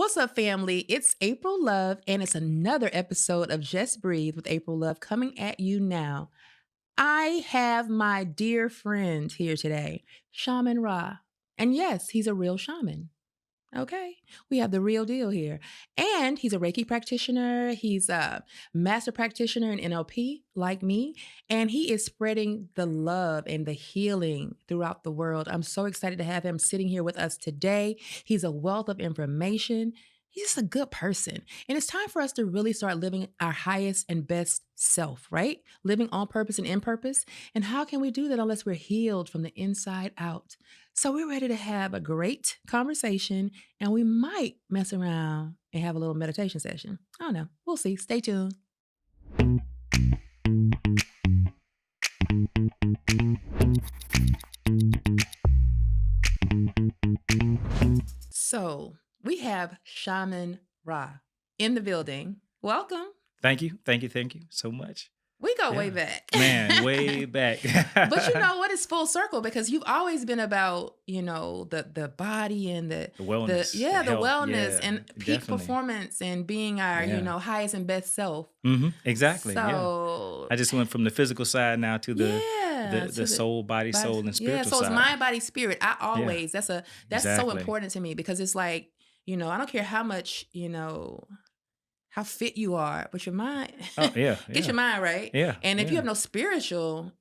What's up, family? It's April Love, and it's another episode of Just Breathe with April Love coming at you now. I have my dear friend here today, Shaman Rah. And yes, he's a real shaman. Okay. We have the real deal here. And he's a Reiki practitioner. He's a master practitioner in NLP, like me. And he is spreading the love and the healing throughout the world. I'm so excited to have him sitting here with us today. He's a wealth of information. He's just a good person. And it's time for us to really start living our highest and best self, right? Living on purpose and in purpose. And how can we do that unless we're healed from the inside out? So we're ready to have a great conversation, and we might mess around and have a little meditation session. I don't know. We'll see. Stay tuned. So we have Shaman Rah in the building. Welcome. Thank you. Thank you. Thank you so much. We go way back. Man, way back. But you know what? It's full circle because you've always been about, the body and the wellness. the health, wellness yeah, and peak definitely. performance and being our, Yeah. Highest and best self. Exactly. So I just went from the physical side now to the to soul, body, soul, and spiritual yeah, so side. it's mind, body, spirit. I always that's so Exactly. important to me because it's like, I don't care how much, how fit you are, but your mind, Oh, yeah. get your mind right. Yeah. And if you have no spiritual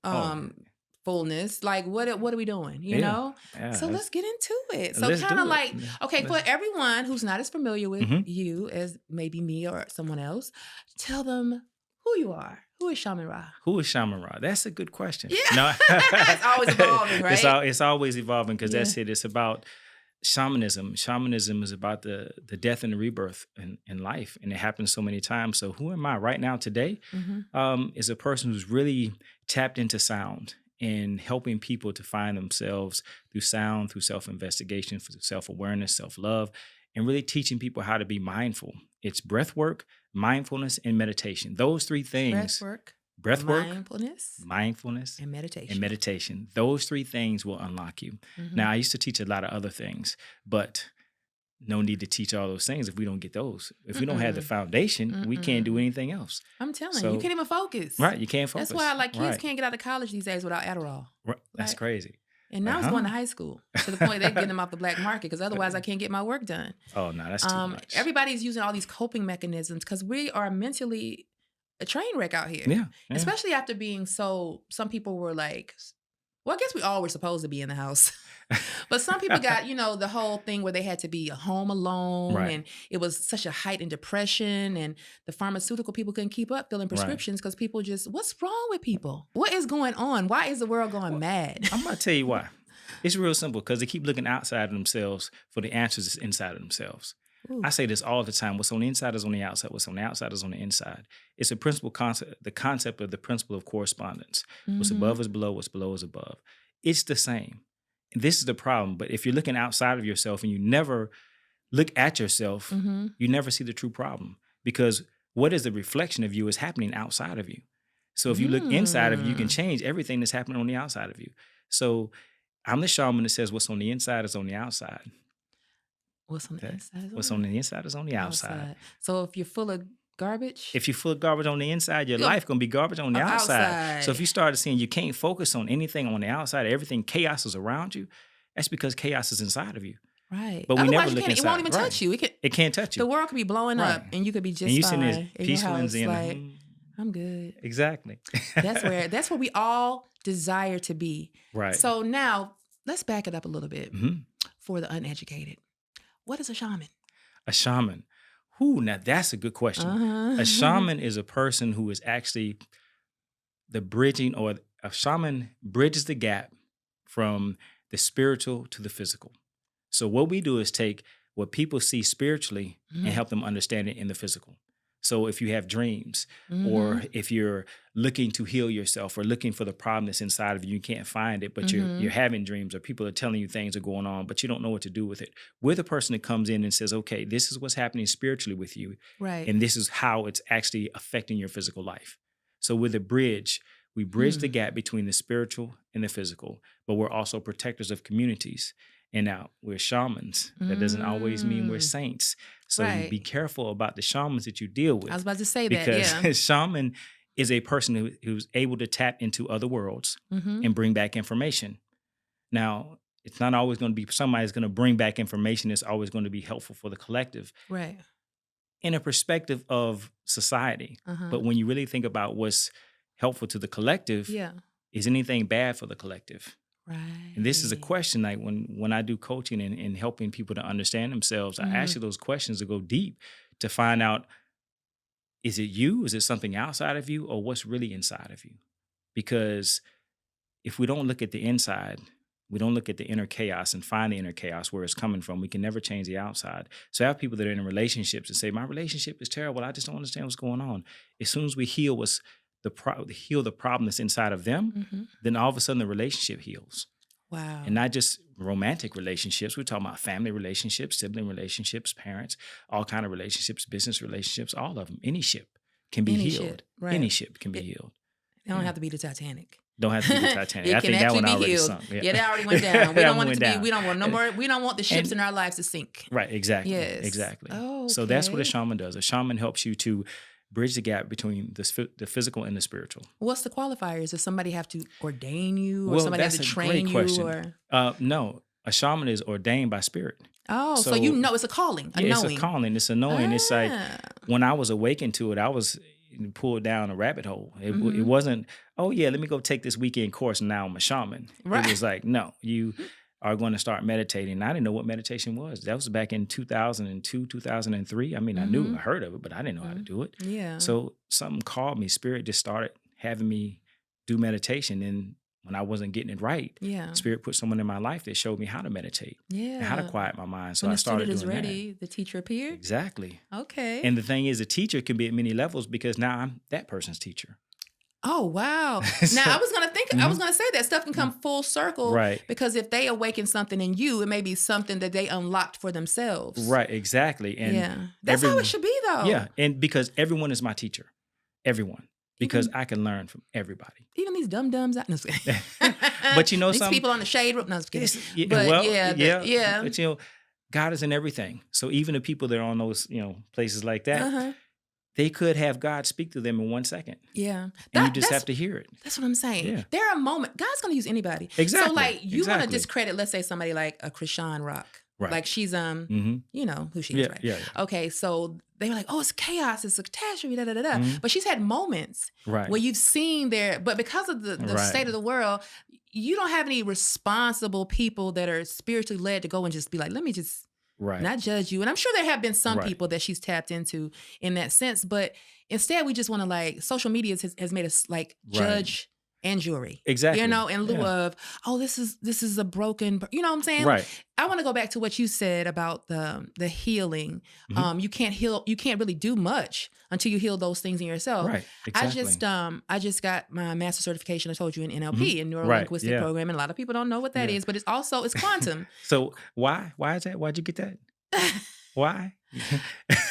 fullness, like what are we doing? You Yeah. know? Yeah, So let's get into it. So let's kind do of it. like, okay, for Let's- everyone who's not as familiar with Mhm. you as maybe me or someone else, tell them who you are. Who is Shaman Rah? Who is Shaman Rah? That's a good question. Yeah. No. It's always evolving, right? It's always evolving because that's Yeah. it. It's about shamanism. Shamanism is about the death and the rebirth in life, and it happens so many times. So who am I right now today? Is a person who's really tapped into sound and helping people to find themselves through sound, through self-investigation, through self-awareness, self-love, and really teaching people how to be mindful. It's breathwork, mindfulness, and meditation. Those three things. Breathwork, mindfulness, and meditation. and meditation. Those three things will unlock you. Now, I used to teach a lot of other things, but no need to teach all those things if we don't get those. If we don't have the foundation, we can't do anything else. I'm telling you, you can't even focus. Right, you can't focus. That's why kids can't get out of college these days without Adderall. Right. That's crazy. And now it's going to high school to the point they're getting them off the black market because otherwise I can't get my work done. Oh, no, that's too much. Everybody's using all these coping mechanisms because we are mentally a train wreck out here. Yeah. Especially after being some people were like, well, I guess we all were supposed to be in the house. But some people got, the whole thing where they had to be home alone and it was such a height in depression and the pharmaceutical people couldn't keep up filling prescriptions because people what's wrong with people? What is going on? Why is the world going mad? I'm going to tell you why. It's real simple because they keep looking outside of themselves for the answers that's inside of themselves. Ooh. I say this all the time. What's on the inside is on the outside. What's on the outside is on the inside. It's a principle concept, the concept of the principle of correspondence. What's above is below, what's below is above. It's the same. And this is the problem. But if you're looking outside of yourself and you never look at yourself, you never see the true problem. Because what is the reflection of you is happening outside of you. So if you look inside of you, you can change everything that's happening on the outside of you. So I'm the shaman that says what's on the inside is on the outside. What's on the inside? What's on the inside is on the outside. So if you're full of garbage? If you're full of garbage on the inside, your life going to be garbage on the outside. So if you started seeing you can't focus on anything on the outside, everything chaos is around you, that's because chaos is inside of you. Right. But we otherwise never look inside. It won't even touch you. It can't touch you. The world could be blowing up and you could be just fine. And you peaceful and zen. Like, I'm good. Exactly. That's where we all desire to be. Right. So now let's back it up a little bit for the uneducated. What is a shaman? A shaman. Now that's a good question. A shaman is a person who is actually the bridging, or a shaman bridges the gap from the spiritual to the physical. So what we do is take what people see spiritually and help them understand it in the physical. So if you have dreams or if you're looking to heal yourself or looking for the problem that's inside of you, you can't find it, but you're having dreams or people are telling you things are going on, but you don't know what to do with it. We're the person that comes in and says, okay, this is what's happening spiritually with you. Right. And this is how it's actually affecting your physical life. So with a bridge, we bridge the gap between the spiritual and the physical, but we're also protectors of communities. And now we're shamans. That doesn't always mean we're Mm. saints. So you be Right. careful about the shamans that you deal I was with, about to say that. because Yeah. shaman is a person who's able to tap into other worlds Mm-hmm. and bring back information. Now, it's not always going to be somebody's going to bring back information that's always going to be helpful for the collective Right. in a perspective of society. Uh-huh. But when you really think about what's helpful to the collective, Yeah. is anything bad for the collective? Right. And this is a question, like when I do coaching and helping people to understand themselves, I ask you those questions to go deep to find out, is it you? Is it something outside of you, or what's really inside of you? Because if we don't look at the inside, we don't look at the inner chaos and find the inner chaos where it's coming from, we can never change the outside. So I have people that are in relationships and say, my relationship is terrible. I just don't understand what's going on. As soon as we heal heal the problem that's inside of them, Mm-hmm. then all of a sudden the relationship heals. Wow. And not just romantic relationships. We're talking about family relationships, sibling relationships, parents, all kind of relationships, business relationships, all of them. Any ship can be Any healed. ship, right. Any ship can be healed. They don't Yeah. have to be the Titanic. Don't have to be the Titanic. It I can think that actually one be already healed. sunk. Yeah, that already went down. We That don't one want it went to be. down. We don't want no more. We don't want the ships And- in our lives to sink. Right, exactly. Yes. Exactly. Oh, So that's what a okay. shaman does. A shaman helps you to bridge the gap between the physical and the spiritual. What's the qualifiers? Does somebody have to ordain you, or Well, somebody have that's to a great train you, question. or No, a shaman is ordained by spirit. so you know it's a calling, a Yeah, knowing. it's a calling. It's a knowing. It's like Ah. when I was awakened to it, I was pulled down a rabbit hole. It Mhm. wasn't, oh yeah, let me go take this weekend course and now I'm a shaman. Right. It was like, no, you are going to start meditating. I didn't know what meditation was. That was back in 2002, 2003. I mean, I knew, Mhm. I heard of it, but I didn't know how to do it. Yeah. So something called me. Spirit just started having me do meditation. And when I wasn't getting it right, yeah. Spirit put someone in my life that showed me how to meditate Yeah. and how to quiet my mind. So when I the started student doing is ready, the teacher that. appeared. Exactly. Okay. And the thing is, a teacher can be at many levels because now I'm that person's teacher. Oh wow! So- Now I was gonna say that stuff can come full circle, Right. Because if they awaken something in you, it may be something that they unlocked for themselves. Right, exactly. And yeah, that's how everyone- it should be, though. Yeah, and because everyone is my teacher. Everyone. Because Even- I can learn from everybody. Even these dum dums. No, I'm just kidding. But you know these something? people on the shade room. No, I'm just kidding. It's- yeah, But well, yeah. But you know, God is in everything. So even the people that are on those, places like that, Uh-huh. they could have God speak to them in 1 second. Yeah. And you just have to hear it. That's what I'm saying. Yeah. There are moments God's gonna use anybody. Exactly. So like you want to Exactly. discredit, let's say somebody like a Shaman Rah. Right. Like she's Mm-hmm. you know who she Yeah, is, right? yeah. Okay, so they were like, oh, it's chaos, it's a catastrophe, da da da da. Mhm. But she's had moments Right. where you've seen but because of the Right. state of the world, you don't have any responsible people that are spiritually led to go and just be like, let me just Right. not judge you. And I'm sure there have been some Right. people that she's tapped into in that sense, but instead we just want to like social media has made us like judge and jury. Exactly. In lieu Yeah. of, oh, this is a broken, you know what I'm saying? Right. I want to go back to what you said about the healing. Mhm. You can't really do much until you heal those things in yourself. Right. Exactly. I just got my master's certification, I told you, in NLP, in neuro Right, linguistic yeah. programming. A lot of people don't know what that Yeah. is, but it's quantum. So why is that? Why'd you get that? Why?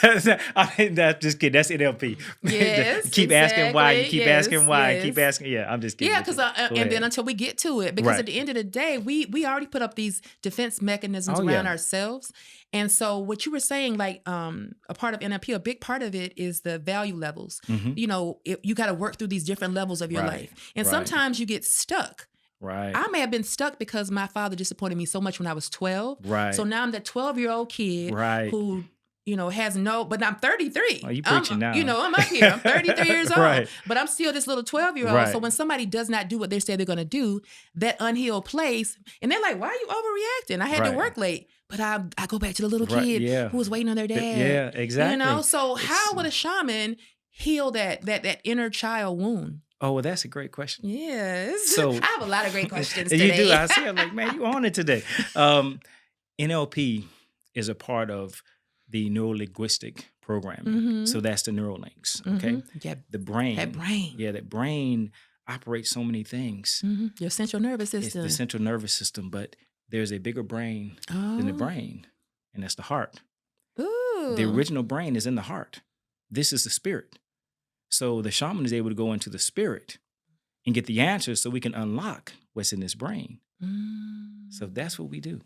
I mean, that's just kidding. That's NLP. Yes, keep asking why. You exactly. keep asking why. Yes, Keep yes. asking. Yeah, I'm just kidding. Yeah, with you. because Go and ahead. then until we get to it, because Right. at the end of the day, we already put up these defense mechanisms Oh, around yeah. ourselves, and so what you were saying, like a part of NLP, a big part of it is the value levels. Mhm. You know, you got to work through these different levels of your Right, life, and right. sometimes you get stuck. Right. I may have been stuck because my father disappointed me so much when I was 12. Right. So now I'm that 12-year-old kid Right. who, has but I'm 33. Oh, you preaching now. I'm up here. I'm 33 years old. Right. But I'm still this little 12-year-old. Right. So when somebody does not do what they say they're going to do, that unhealed place, and they're like, why are you overreacting? I had to Right. work late. But I go back to the little Right, kid yeah. who was waiting on their dad. Yeah, exactly. So how It's- would a shaman heal that inner child wound? Oh, well, that's a great question. Yes. So- I have a lot of great questions You today. do. I see. I'm like, man, you on it today. NLP is a part of the neuro-linguistic programming. Mhm. So that's the neurolinks. Okay. Mhm. Yeah, The brain. that brain. Yeah, that brain operates so many things. Mhm. Your central nervous It's system. the central nervous system, but there's a bigger brain than the Oh. brain, and that's the heart. Ooh. The original brain is in the heart. This is the spirit. So the shaman is able to go into the spirit and get the answers so we can unlock what's in this brain. Mm. So that's what we do.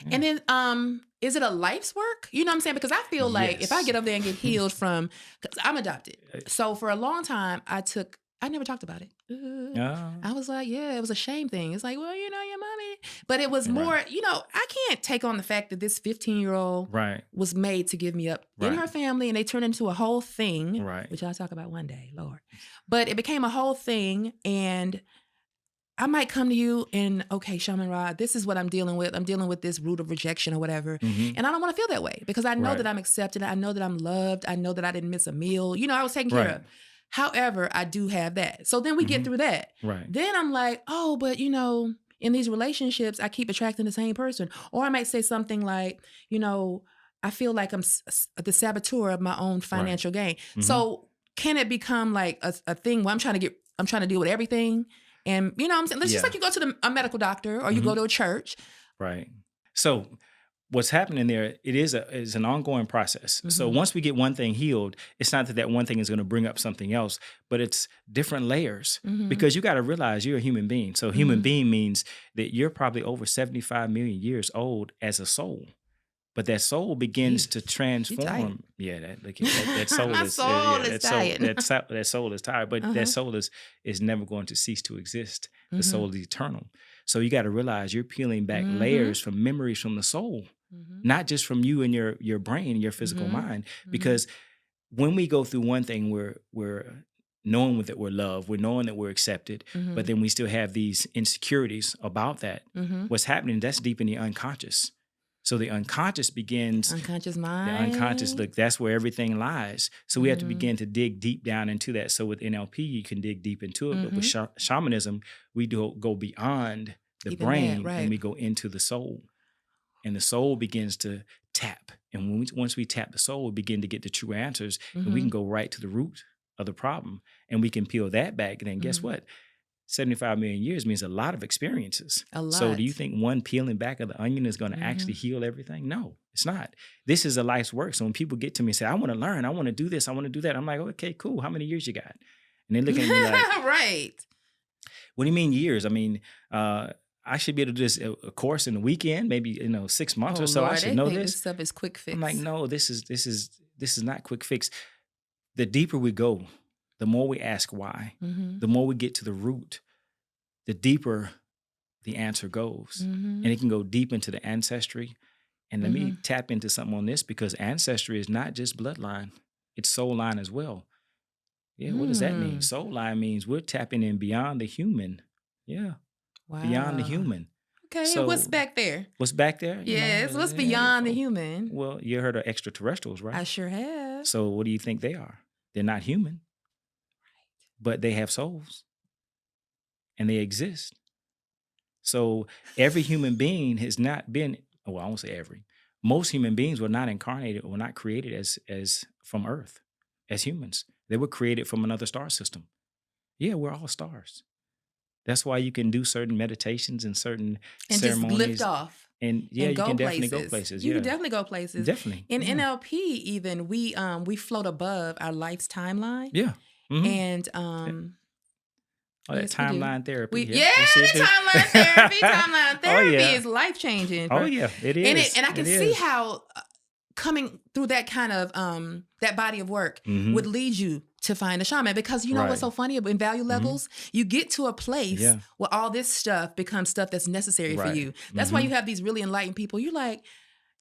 Yeah. And then is it a life's work? You know what I'm saying? Because I feel like if I Yes. get up there and get healed from, because I'm adopted. So for a long time, I never talked about it. Oh, I was like, yeah, it was a shame thing. It's like, well, your mommy. But it was right. more, I can't take on the fact that this 15-year-old Right. was made to give me up in Right. her family, and they turned into a whole thing, Right. which I'll talk about one day, Lord. But it became a whole thing, and I might come to you and, okay, Shaman Rah, this is what I'm dealing with. I'm dealing with this root of rejection or whatever. Mhm. And I don't want to feel that way because I know Right. that I'm accepted. I know that I'm loved. I know that I didn't miss a meal. I was taken care Right. of. However, I do have that. So then we get Mhm. through that. Right. Then I'm like, oh, but in these relationships, I keep attracting the same person. Or I might say something like, I feel like I'm the saboteur of my own financial gain. Mhm. So can it become like a thing where I'm trying to deal with everything? And you know what I'm saying? It's just Yeah. like you go to a medical doctor or you go Mhm. to a church. Right. So what's happening there, it is an ongoing process. So Mhm. once we get one thing healed, it's not that one thing is going to bring up something else, but it's different layers Mhm. because you got to realize you're a human being. So human being means that you're probably over 75 million years old as a soul. But that soul begins to Jesus, she tired. transform. Yeah, that soul My is soul is tired. that soul is tired, but Uh-huh. that soul is never going to cease to exist. The Mhm. soul is eternal. So you got to realize you're peeling back Mhm. layers from memories from the soul, Mhm. not just from you and your brain and your physical Mhm. mind. Because when we go through one thing, we're knowing that we're loved, we're knowing that we're accepted, Mhm. but then we still have these insecurities about that. Mhm. What's happening? That's deep in the unconscious. So the unconscious begins. Unconscious The mind. unconscious, look, that's where everything lies. So we have to Mhm. begin to dig deep down into that. So with NLP, you can dig deep into it. But with shamanism, we go beyond the Even brain that, right. and we go into the soul. And the soul begins to tap. And once we tap the soul, we begin to get the true answers. And we can go right to the root of the problem. And we can peel that back. And then guess what? 75 million years means a lot of experiences. A lot. So do you think one peeling back of the onion is going to actually heal everything? No, it's not. This is a life's work. So when people get to me and say, I want to learn, I want to do this, I want to do that, I'm like, okay, cool. How many years you got? And they're looking at me like, right. What do you mean years? I mean, I should be able to do this a course in a weekend, maybe 6 months or so. Lord, I should they know think this. this stuff is quick fix. I'm like, no, this is not quick fix. The deeper we go, the more we ask why, the more we get to the root, the deeper the answer goes. And it can go deep into the ancestry. And let me tap into something on this because ancestry is not just bloodline, it's soul line as well. Yeah, what does that mean? Soul line means we're tapping in beyond the human. Yeah, Wow. beyond the human. Okay, So what's back there? What's back there? Yes, what's beyond the human? Well, you heard of extraterrestrials, right? I sure have. So what do you think they are? They're not human, but they have souls and they exist. So every human being has not been, well, I won't say every. Most human beings were not incarnated or not created as from Earth, as humans. They were created from another star system. Yeah, we're all stars. That's why you can do certain meditations and certain and ceremonies. just lift off. And yeah, and you go can places. definitely go places. You Yeah, can definitely go places. definitely. In Yeah. NLP, even we float above our life's timeline. Yeah. Mhm. And Oh, that yes, we do. timeline therapy. The sure do. timeline therapy. Timeline therapy yeah. is life changing. Oh yeah, it is. And I can see how coming through that kind of that body of work would lead you to find a shaman, because you know what's so funny in value levels, you get to a place where all this stuff becomes stuff that's necessary for you. That's why you have these really enlightened people. You like,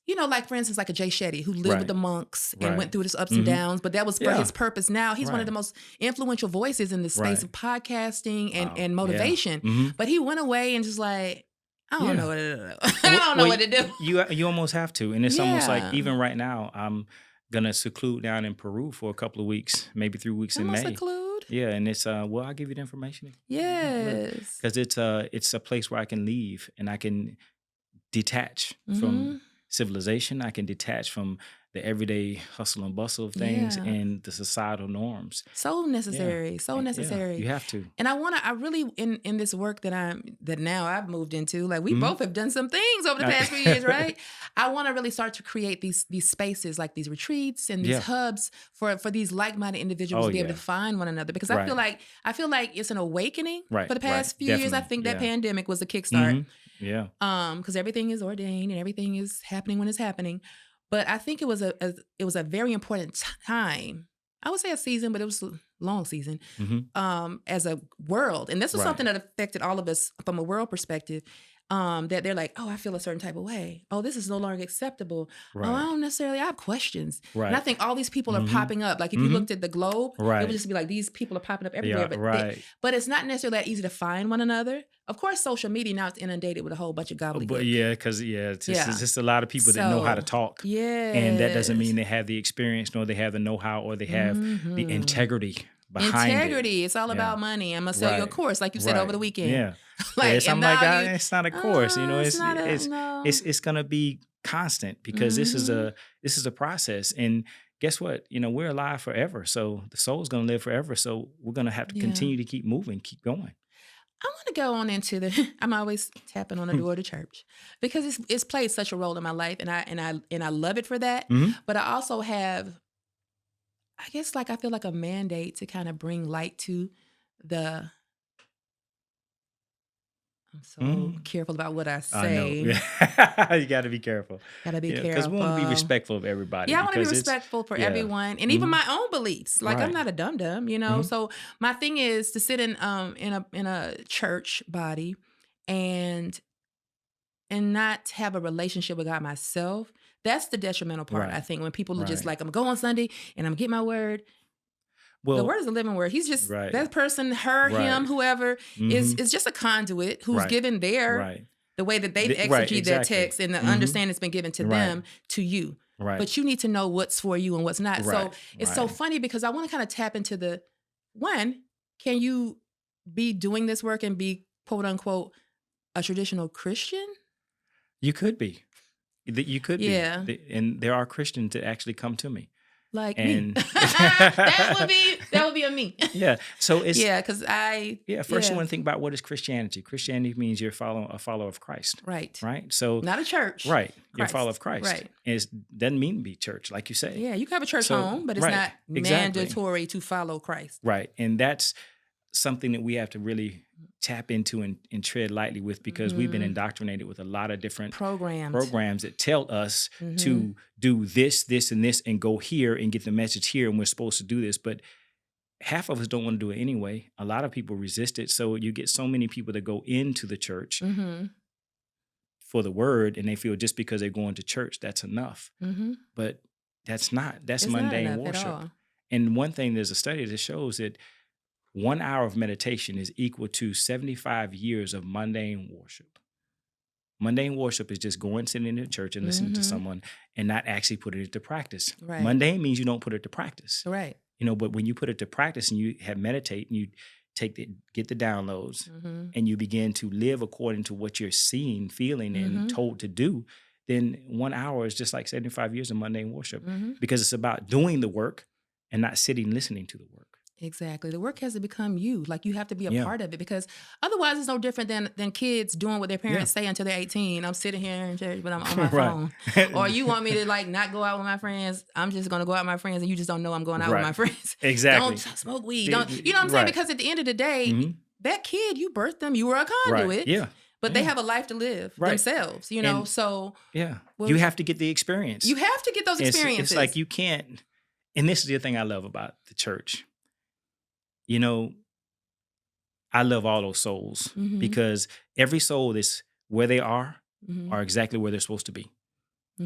like for instance, like a Jay Shetty who lived with the monks and went through this ups and downs, but that was for his purpose. Now he's one of the most influential voices in the space of podcasting and motivation. But he went away and just like, I don't know what to do. I don't know what to do. You almost have to. And it's almost like even right now, I'm gonna seclude down in Peru for a couple of weeks, maybe 3 weeks in May. Seclude? Yeah, and it's well, I'll give you the information. Yes. Because it's a place where I can leave and I can detach from civilization. I can detach from the everyday hustle and bustle of things and the societal norms. So necessary. So necessary. You have to. And I really in this work that now I've moved into, like we both have done some things over the past few years, right? I want to really start to create these spaces, like these retreats and these hubs for these like-minded individuals to be able to find one another. Because I feel like it's an awakening for the past few years. I think that pandemic was a kickstart. Yeah. Because everything is ordained and everything is happening when it's happening. But I think it was a very important time. I would say a season, but it was a long season. As a world, and this was Right. something that affected all of us from a world perspective. That they're like, oh, I feel a certain type of way. Oh, this is no longer acceptable. Oh, I Right. don't necessarily. I have questions, and I Right. think all these people are popping up. Like if you looked at the globe, it Right. would just be like these people are popping up Yeah. everywhere. But Right. but it's not necessarily that easy to find one another. Of course, social media now is inundated with a whole bunch of But gobbledygook. yeah, because it's Yeah. just a lot of people that know how to So, talk. yes. And that doesn't mean they have the experience, nor they have the know-how, or they have the Mhm. integrity behind it. Integrity. It's all Yeah. about money. I'm gonna sell you a Right. course, like you said over Right. the weekend. Yeah. Like It's, I'm and like, value. it's not a course, you know. It's not a It's no. it's gonna be constant because this is a process. And guess what? You know, we're alive forever, so the soul's gonna live forever. So we're gonna have to Yeah. continue to keep moving, keep going. I want to go on into the. I'm always tapping on the door to church because it's played such a role in my life, and I love it for that. Mhm. But I also have, I guess, like I feel like a mandate to kind of bring light to the. I'm so careful about what I I know. say. Yeah. You got to be careful. Gotta be Because we want to be careful. respectful of everybody. Yeah, I want to be because it's- respectful for yeah. everyone, and even Mhm. my own beliefs. Like I'm Right. not a dum dum, you know. So my thing is to sit in a church body, and not have a relationship with God myself. That's the detrimental part. Right. I think when people are just Right. like, I'm gonna go on Sunday and I'm gonna get my word. The Well, word is a living word. He's just Right. that person, her, Right. him, whoever is Mhm. just a conduit who's Right. given their Right. the way that they've Right, exegeted that exactly. text and the understanding that's been given to Right. them to you. Right. But you need to know what's for you and what's not. So Right. it's so Right. funny because I want to kind of tap into the one, can you be doing this work and be quote unquote a traditional Christian? You could be. You could Yeah. be. And there are Christians that actually come to me. Like And me. that would be a me. yeah. So it's because First you want to think about what is Christianity. Christianity means you're a follower of Christ. right. Right. So Not a church. right. You're a Christ. follower of Christ. Right. And it doesn't mean to be church, like you say. Yeah, you can have a church So, home, but it's right, not exactly. mandatory to follow Christ. Right. And that's something that we have to really tap into and tread lightly with, because we've been indoctrinated with a lot of different programs that tell us to do this, this, and this, and go here and get the message here, and we're supposed to do this. But half of us don't want to do it anyway. A lot of people resist it. So you get so many people that go into the church for the word, and they feel just because they're going to church, that's enough. But that's It's mundane not enough worship. at all. And one thing, there's a study that shows that 1 hour of meditation is equal to 75 years of mundane worship. Mundane worship is just going, sitting in the church and listening to someone and not actually putting it into practice. Right. Mundane means you don't put it to practice. Right. You know, but when you put it to practice and you have meditate and you get the downloads and you begin to live according to what you're seeing, feeling, and told to do, then 1 hour is just like 75 years of mundane worship, because it's about doing the work and not sitting listening to the work. Exactly. The work has to become you. Like you have to be a part of it, because otherwise it's no different than kids doing what their parents say until they're 18. I'm sitting here in church, but I'm on my phone. Or you want me to like not go out with my friends. I'm just going to go out with my friends, and you just don't know I'm going out with my friends. Exactly. Don't smoke weed. Don't, you know what I'm saying? Because at the end of the day, that kid, you birthed them. You were a conduit. Right. Yeah. But they have a life to live themselves, you know? And, so you have to get the experience. You have to get those experiences. It's like you can't, and this is the thing I love about the church. You know, I love all those souls because every soul is where they are exactly where they're supposed to be.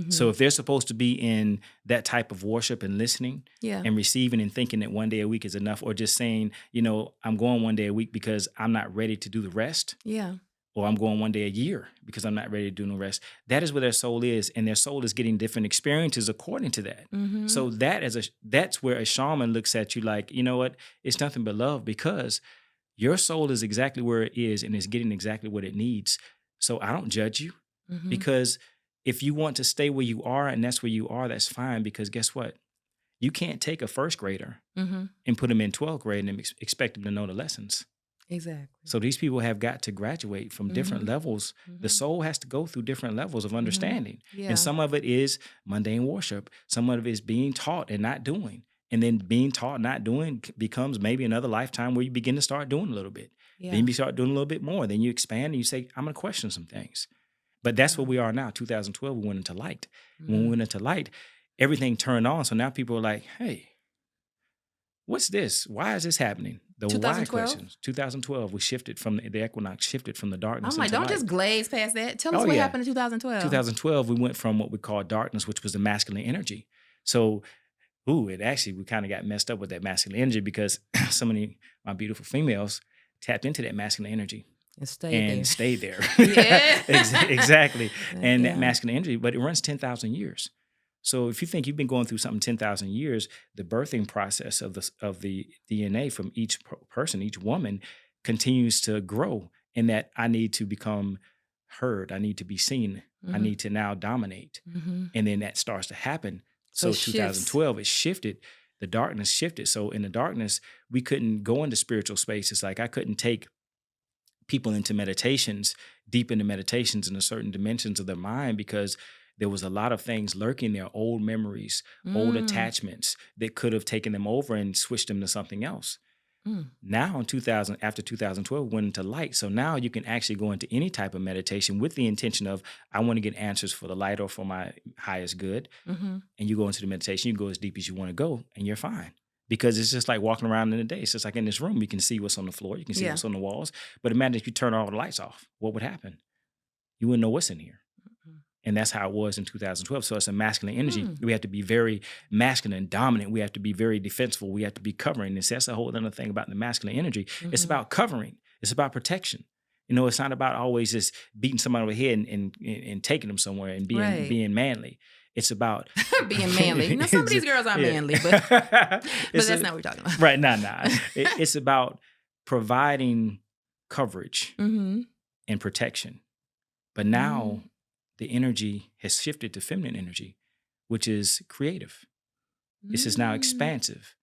So if they're supposed to be in that type of worship and listening and receiving and thinking that one day a week is enough, or just saying, you know, I'm going one day a week because I'm not ready to do the rest. Yeah. Or I'm going one day a year because I'm not ready to do the rest. That is where their soul is, and their soul is getting different experiences according to that. So that's where a shaman looks at you like, you know what? It's nothing but love, because your soul is exactly where it is and is getting exactly what it needs. So I don't judge you, because if you want to stay where you are and that's where you are, that's fine, because guess what? You can't take a first grader and put them in 12th grade and expect them to know the lessons. Exactly. So these people have got to graduate from different levels. The soul has to go through different levels of understanding. And some of it is mundane worship. Some of it is being taught and not doing. And then being taught not doing becomes maybe another lifetime where you begin to start doing a little bit. Yeah. Then you start doing a little bit more. Then you expand and you say, I'm going to question some things. But that's where we are now. 2012, we went into light. When we went into light, everything turned on. So now people are like, hey, what's this? Why is this happening? The why 2012? questions. 2012, we shifted from the equinox, shifted from the darkness I'm like, into don't light. just glaze past that. Tell us what happened in 2012. 2012, we went from what we call darkness, which was the masculine energy. So, we kind of got messed up with that masculine energy because so many my beautiful females tapped into that masculine energy. And stayed there. Yeah. Exactly. And that masculine energy, but it runs 10,000 years. So if you think you've been going through something 10,000 years, the birthing process of the DNA from each person, each woman, continues to grow in that I need to become heard. I need to be seen. I need to now dominate. And then that starts to happen. So 2012, it shifted. The darkness shifted. So in the darkness, we couldn't go into spiritual spaces. Like I couldn't take people into meditations, deep into meditations in a certain dimensions of their mind because there was a lot of things lurking there, old memories, old attachments that could have taken them over and switched them to something else. Now in after 2012, we went into light. So now you can actually go into any type of meditation with the intention of, I want to get answers for the light or for my highest good. And you go into the meditation, you go as deep as you want to go and you're fine. Because it's just like walking around in the day. It's just like in this room, you can see what's on the floor. You can see what's on the walls. But imagine if you turn all the lights off, what would happen? You wouldn't know what's in here. And that's how it was in 2012. So it's a masculine energy. We have to be very masculine and dominant. We have to be very defensive. We have to be covering. And that's a whole other thing about the masculine energy. It's about covering. It's about protection. It's not about always just beating somebody over the head and taking them somewhere and being manly. It's about being manly. Some of these girls are manly, but that's not what we're talking about. Right. Nah. It's about providing coverage and protection. But now the energy has shifted to feminine energy, which is creative. This is now expansive.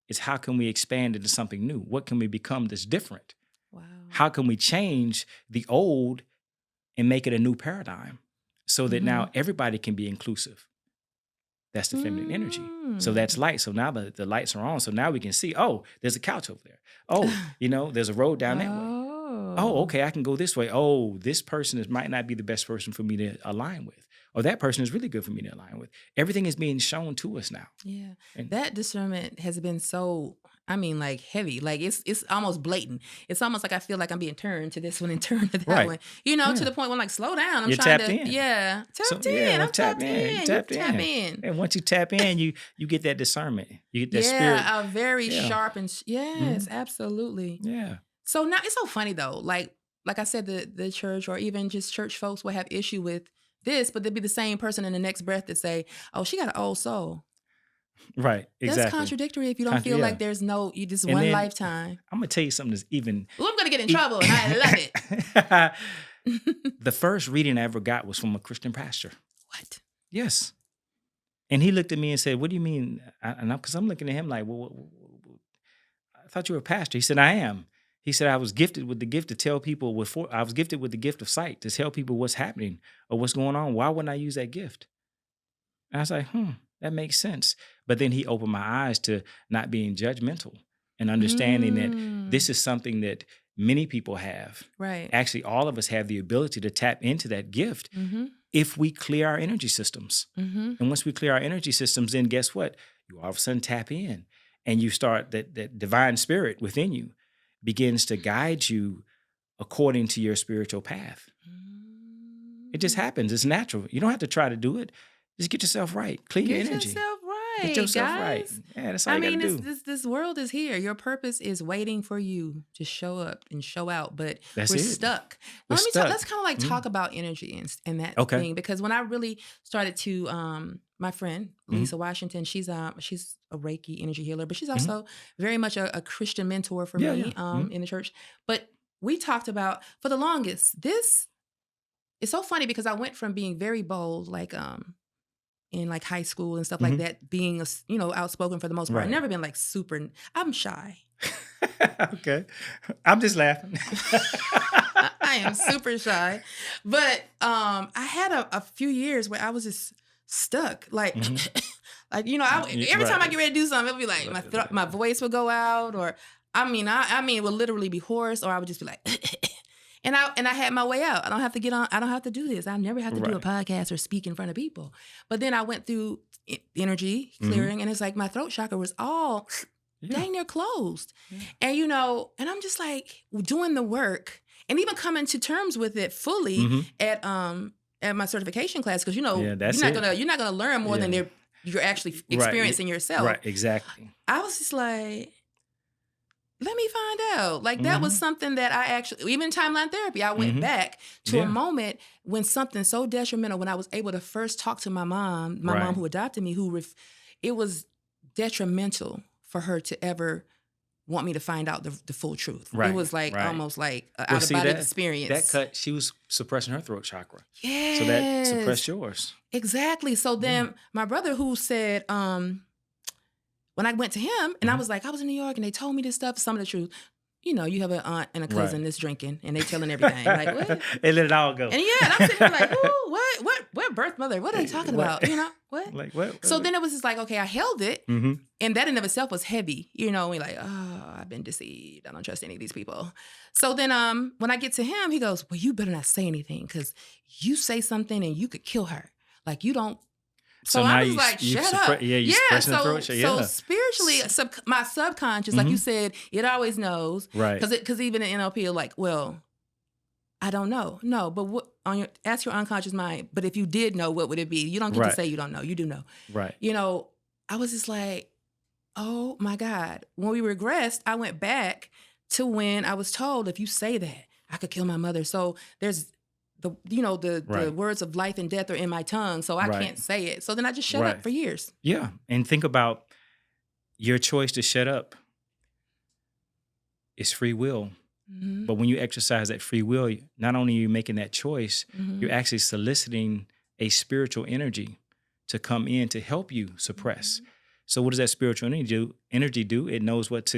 It's how can we expand into something new? What can we become that's different? Wow. How can we change the old and make it a new paradigm so that now everybody can be inclusive? That's the feminine energy. So that's light. So now the lights are on. So now we can see, oh, there's a couch over there. Oh, there's a road down that way. Oh, okay, I can go this way. Oh, this person might not be the best person for me to align with. Or that person is really good for me to align with. Everything is being shown to us now. Yeah. And that discernment has been so, heavy. Like it's almost blatant. It's almost like I feel like I'm being turned to this one and turned to that one. To the point where I'm like, slow down. I'm trying to in. Yeah. Tapped in. I'm tapped in. You tap in. And once you tap in, you get that discernment. You get that spirit. Yeah, a very sharp and yes, absolutely. Yeah. So now it's so funny though. Like I said, the church or even just church folks will have issue with this, but they'd be the same person in the next breath that say, "Oh, she got an old soul." Right, exactly. That's contradictory if you don't feel like there's just one lifetime. I'm gonna tell you something that's even. Well, I'm gonna get in trouble, and I love it. The first reading I ever got was from a Christian pastor. What? Yes. And he looked at me and said, "What do you mean?" Because I'm looking at him like, "Well, I thought you were a pastor." He said, "I am." He said, I was gifted with the gift to tell people I was gifted with the gift of sight to tell people what's happening or what's going on. Why wouldn't I use that gift? And I was like, that makes sense. But then he opened my eyes to not being judgmental and understanding that this is something that many people have. Right. Actually, all of us have the ability to tap into that gift if we clear our energy systems. And once we clear our energy systems, then guess what? You all of a sudden tap in and you start that divine spirit within you begins to guide you according to your spiritual path. It just happens. It's natural. You don't have to try to do it. Just get yourself right. Clean your energy. Get yourself right, Get yourself guys. right. Yeah, that's all you got to do. This world is here. Your purpose is waiting for you to show up and show out, but we're stuck. Let's kind of like talk about energy and that thing, because when I really started to, my friend Lisa Washington, she's a Reiki energy healer, but she's also very much a Christian mentor for me in the church. But we talked about for the longest. This is so funny because I went from being very bold, like in like high school and stuff like that, being outspoken for the most part. Right. I've never been like super. I'm shy. Okay, I'm just laughing. I am super shy, but I had a few years where I was just stuck, like Like, every time I get ready to do something, it'll be like my voice would go out, or I mean, it would literally be hoarse, or I would just be like, and I had my way out. I don't have to get on. I don't have to do this. I never have to do a podcast or speak in front of people. But then I went through energy clearing, and it's like my throat chakra was all dang near closed. Yeah. And, and I'm just like doing the work and even coming to terms with it fully at my certification class. Cause you're not gonna learn more than you're actually experiencing yourself. Right. Exactly. I was just like, let me find out. Like that was something that I actually, even in timeline therapy, I went back to a moment when something so detrimental, when I was able to first talk to my mom who adopted me, it was detrimental for her to ever want me to find out the full truth. Right, it was like almost like an out-of-body experience. She was suppressing her throat chakra. Yeah. So that suppressed yours. Exactly. So then my brother, who said, when I went to him and I was like, I was in New York and they told me this stuff, some of the truth. You have an aunt and a cousin that's drinking and they telling everything. Like, what? And let it all go. And and I'm sitting there like, ooh, what birth mother? What are they talking about? What? Like, what? So then it was just like, okay, I held it. And that in of itself was heavy. We like, oh, I've been deceived. I don't trust any of these people. So then when I get to him, he goes, well, you better not say anything because you say something and you could kill her. Like, you don't. So I was like, shut up. So spiritually, my subconscious, like you said, it always knows. Right. Because even in NLP, you're like, well, I don't know. No, but ask your unconscious mind. But if you did know, what would it be? You don't get to say you don't know. You do know. Right. I was just like, oh my God. When we regressed, I went back to when I was told, if you say that, I could kill my mother. So there's the words of life and death are in my tongue, so I can't say it. So then I just shut up for years. Yeah. And think about your choice to shut up. It's free will. But when you exercise that free will, not only are you making that choice, you're actually soliciting a spiritual energy to come in to help you suppress. So what does that spiritual energy do? It knows what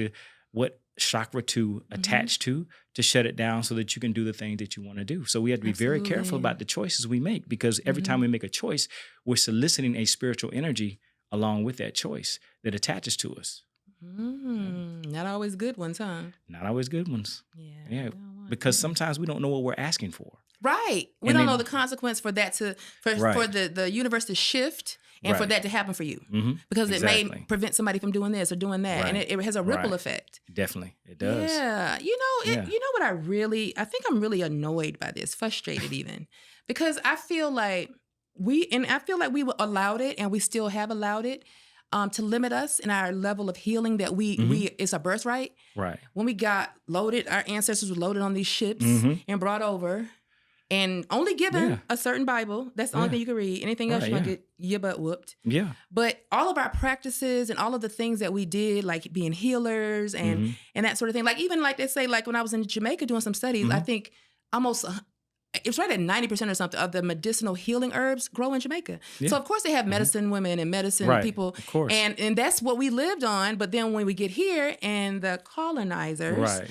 chakra to attach to shut it down so that you can do the things that you want to do. So we have to be very careful about the choices we make, because every time we make a choice, we're soliciting a spiritual energy along with that choice that attaches to us. Not always good ones, huh? Not always good ones. Yeah. Because sometimes we don't know what we're asking for. Right. We don't know the consequence for that for the universe to shift and for that to happen for you. Because it may prevent somebody from doing this or doing that. And it has a ripple effect. Definitely. It does. Yeah. You know what I think I'm really annoyed by this, frustrated even. Because I feel like we allowed it, and we still have allowed it, to limit us in our level of healing that it's a birthright. Right. When we got loaded, our ancestors were loaded on these ships and brought over and only given a certain Bible. That's the only thing you can read. Anything else, you're going to get your butt whooped. Yeah. But all of our practices and all of the things that we did, like being healers and that sort of thing, like even like they say, like when I was in Jamaica doing some studies, I think almost it's right at 90% or something of the medicinal healing herbs grow in Jamaica. Yeah. So of course they have medicine women and medicine people. Of course. And that's what we lived on. But then when we get here and the colonizers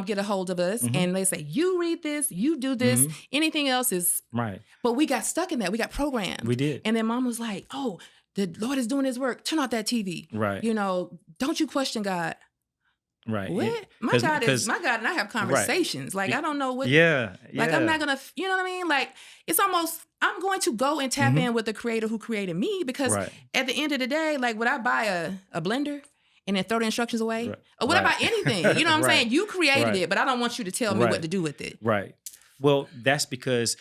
get a hold of us and they say, you read this, you do this, anything else is... Right. But we got stuck in that. We got programmed. We did. And then mom was like, oh, the Lord is doing his work. Turn off that TV. Right. Don't you question God. Right. What? My God and I have conversations. Like, I don't know what. Yeah. Like, I'm not going to, you know what I mean? Like, it's almost, I'm going to go and tap in with the creator who created me, because at the end of the day, like, would I buy a blender and then throw the instructions away? Right. Or would I buy anything? You know what I'm saying? You created it, but I don't want you to tell me what to do with it. Right. Well, that's because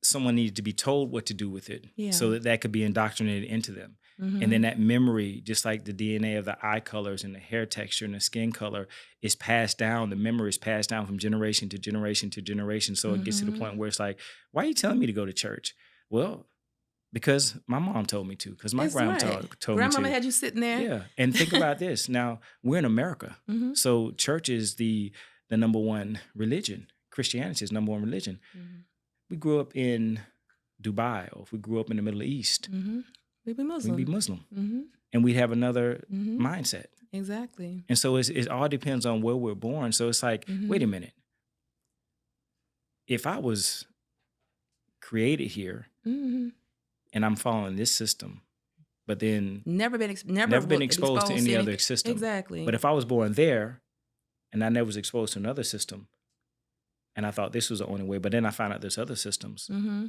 someone needed to be told what to do with it so that could be indoctrinated into them. And then that memory, just like the DNA of the eye colors and the hair texture and the skin color, is passed down. The memory is passed down from generation to generation to generation. So it gets to the point where it's like, why are you telling me to go to church? Well, because my mom told me to, because my grandma told me to. Grandmama had you sitting there. Yeah. And think about this. Now, we're in America. So church is the number one religion. Christianity is number one religion. We grew up in Dubai, or if we grew up in the Middle East, we'd be Muslim. We'd be Muslim. And we'd have another mindset. Exactly. And so it all depends on where we're born. So it's like, wait a minute. If I was created here and I'm following this system, but then never been exposed to any other system. Exactly. But if I was born there and I never was exposed to another system, and I thought this was the only way, but then I found out there's other systems. Mm-hmm.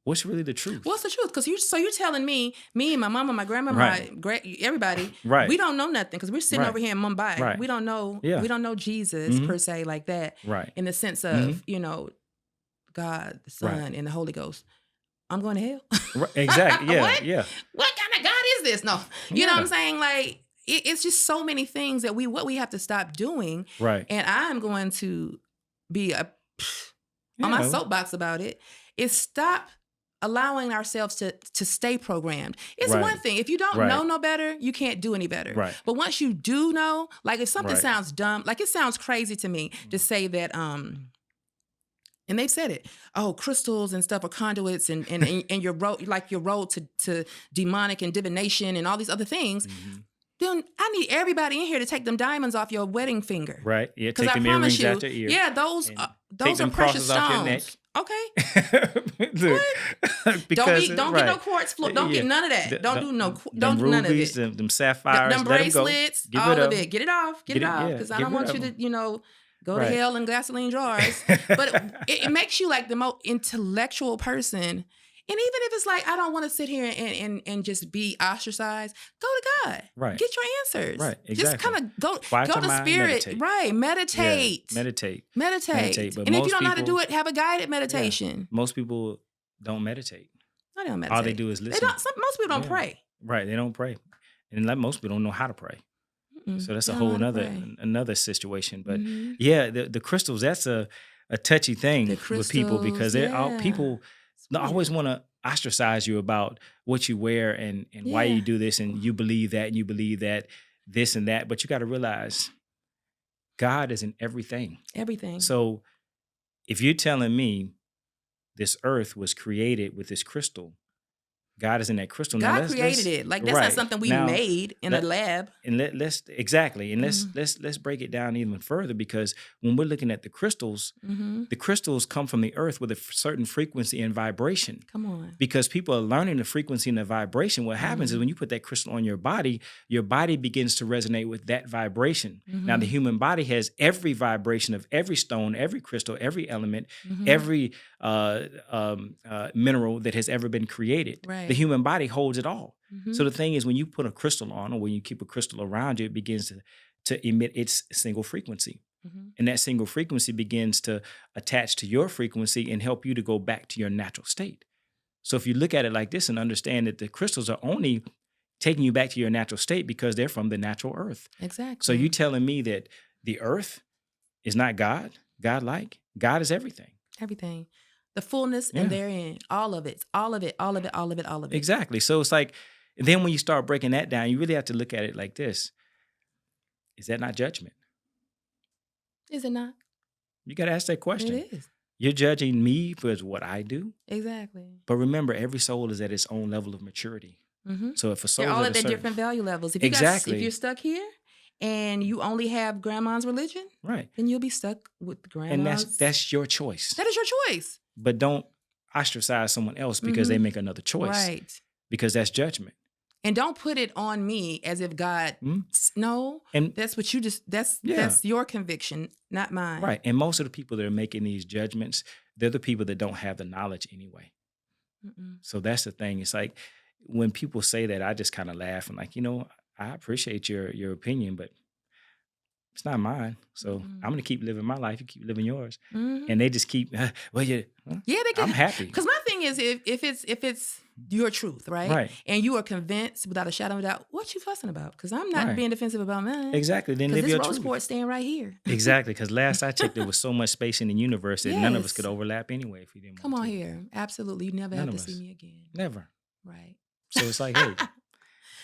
What's really the truth? What's the truth? Because you're telling me, my mama, my grandma, everybody, right. we don't know nothing because we're sitting over here in Mumbai. Right. We don't know. Yeah. We don't know Jesus per se like that. Right. In the sense of God, the Son, and the Holy Ghost. I'm going to hell. Right. Exactly. Yeah. What? Yeah. What kind of God is this? No, you know what I'm saying? Like it's just so many things that we have to stop doing. Right. And I'm going to be on my soapbox about it. Is stop allowing ourselves to stay programmed. It's one thing. If you don't know no better, you can't do any better. Right. But once you do know, like if something sounds dumb, like it sounds crazy to me to say that, and they've said it, crystals and stuff are conduits and your road to demonic and divination and all these other things. Mm-hmm. Then I need everybody in here to take them diamonds off your wedding finger. Right. Yeah. Take them earrings out your ear. Yeah. Those are precious stones. Off your neck. Okay. Don't get no quartz floor. Don't get none of that. Don't do none of it. Them sapphires. Them bracelets. All of it. Get it off. Get it off. Yeah, because I don't want you to, go to hell in gasoline jars. But it makes you like the most intellectual person. And even if it's like, I don't want to sit here and just be ostracized, go to God. Right. Get your answers. Right. Exactly. Just kind of go to spirit. Meditate. Right. Meditate. Yeah. Meditate. But and if you don't know how to do it, have a guided meditation. Yeah. Most people don't meditate. I don't meditate. All they do is listen. Most people don't pray. Right. They don't pray. And like most people don't know how to pray. Mm-hmm. So that's a whole another situation. But the crystals, that's a touchy thing with people because they're all people always want to ostracize you about what you wear and why you do this and you believe that and you believe that this and that. But you got to realize God is in everything. Everything. So if you're telling me this earth was created with this crystal, God is in that crystal. God created it. Like that's not something we made in a lab. And let's break it down even further because when we're looking at the crystals come from the earth with a certain frequency and vibration. Come on. Because people are learning the frequency and the vibration. What happens is when you put that crystal on your body begins to resonate with that vibration. Now the human body has every vibration of every stone, every crystal, every element, every mineral that has ever been created. Right. The human body holds it all. So the thing is, when you put a crystal on or when you keep a crystal around you, it begins to emit its single frequency. And that single frequency begins to attach to your frequency and help you to go back to your natural state. So if you look at it like this and understand that the crystals are only taking you back to your natural state because they're from the natural earth. Exactly. So you telling me that the earth is not God-like? God is everything. Everything. The fullness and therein, all of it. Exactly. So it's like, then when you start breaking that down, you really have to look at it like this. Is that not judgment? Is it not? You got to ask that question. It is. You're judging me for what I do? Exactly. But remember, every soul is at its own level of maturity. So if a soul they're all at their different value levels. If you're stuck here and you only have grandma's religion, right, then you'll be stuck with grandma's. And that's your choice. That is your choice. But don't ostracize someone else because they make another choice. Right. Because that's judgment. And don't put it on me as if God, no, and that's what you that's your conviction, not mine. Right. And most of the people that are making these judgments, they're the people that don't have the knowledge anyway. So that's the thing. It's like when people say that, I just kind of laugh. I'm like, I appreciate your opinion, but it's not mine. So I'm going to keep living my life. You keep living yours. And they just keep, I'm happy. Because my thing is, if it's your truth, right? And you are convinced without a shadow of a doubt, what you fussing about? Because I'm not being defensive about mine. Exactly. Then live your truth. This rose quartz staying right here. Exactly. Because last I checked, there was so much space in the universe that none of us could overlap anyway if we didn't Come want on to. here. Absolutely. You never have to see me again. Never. Right. So it's like, hey,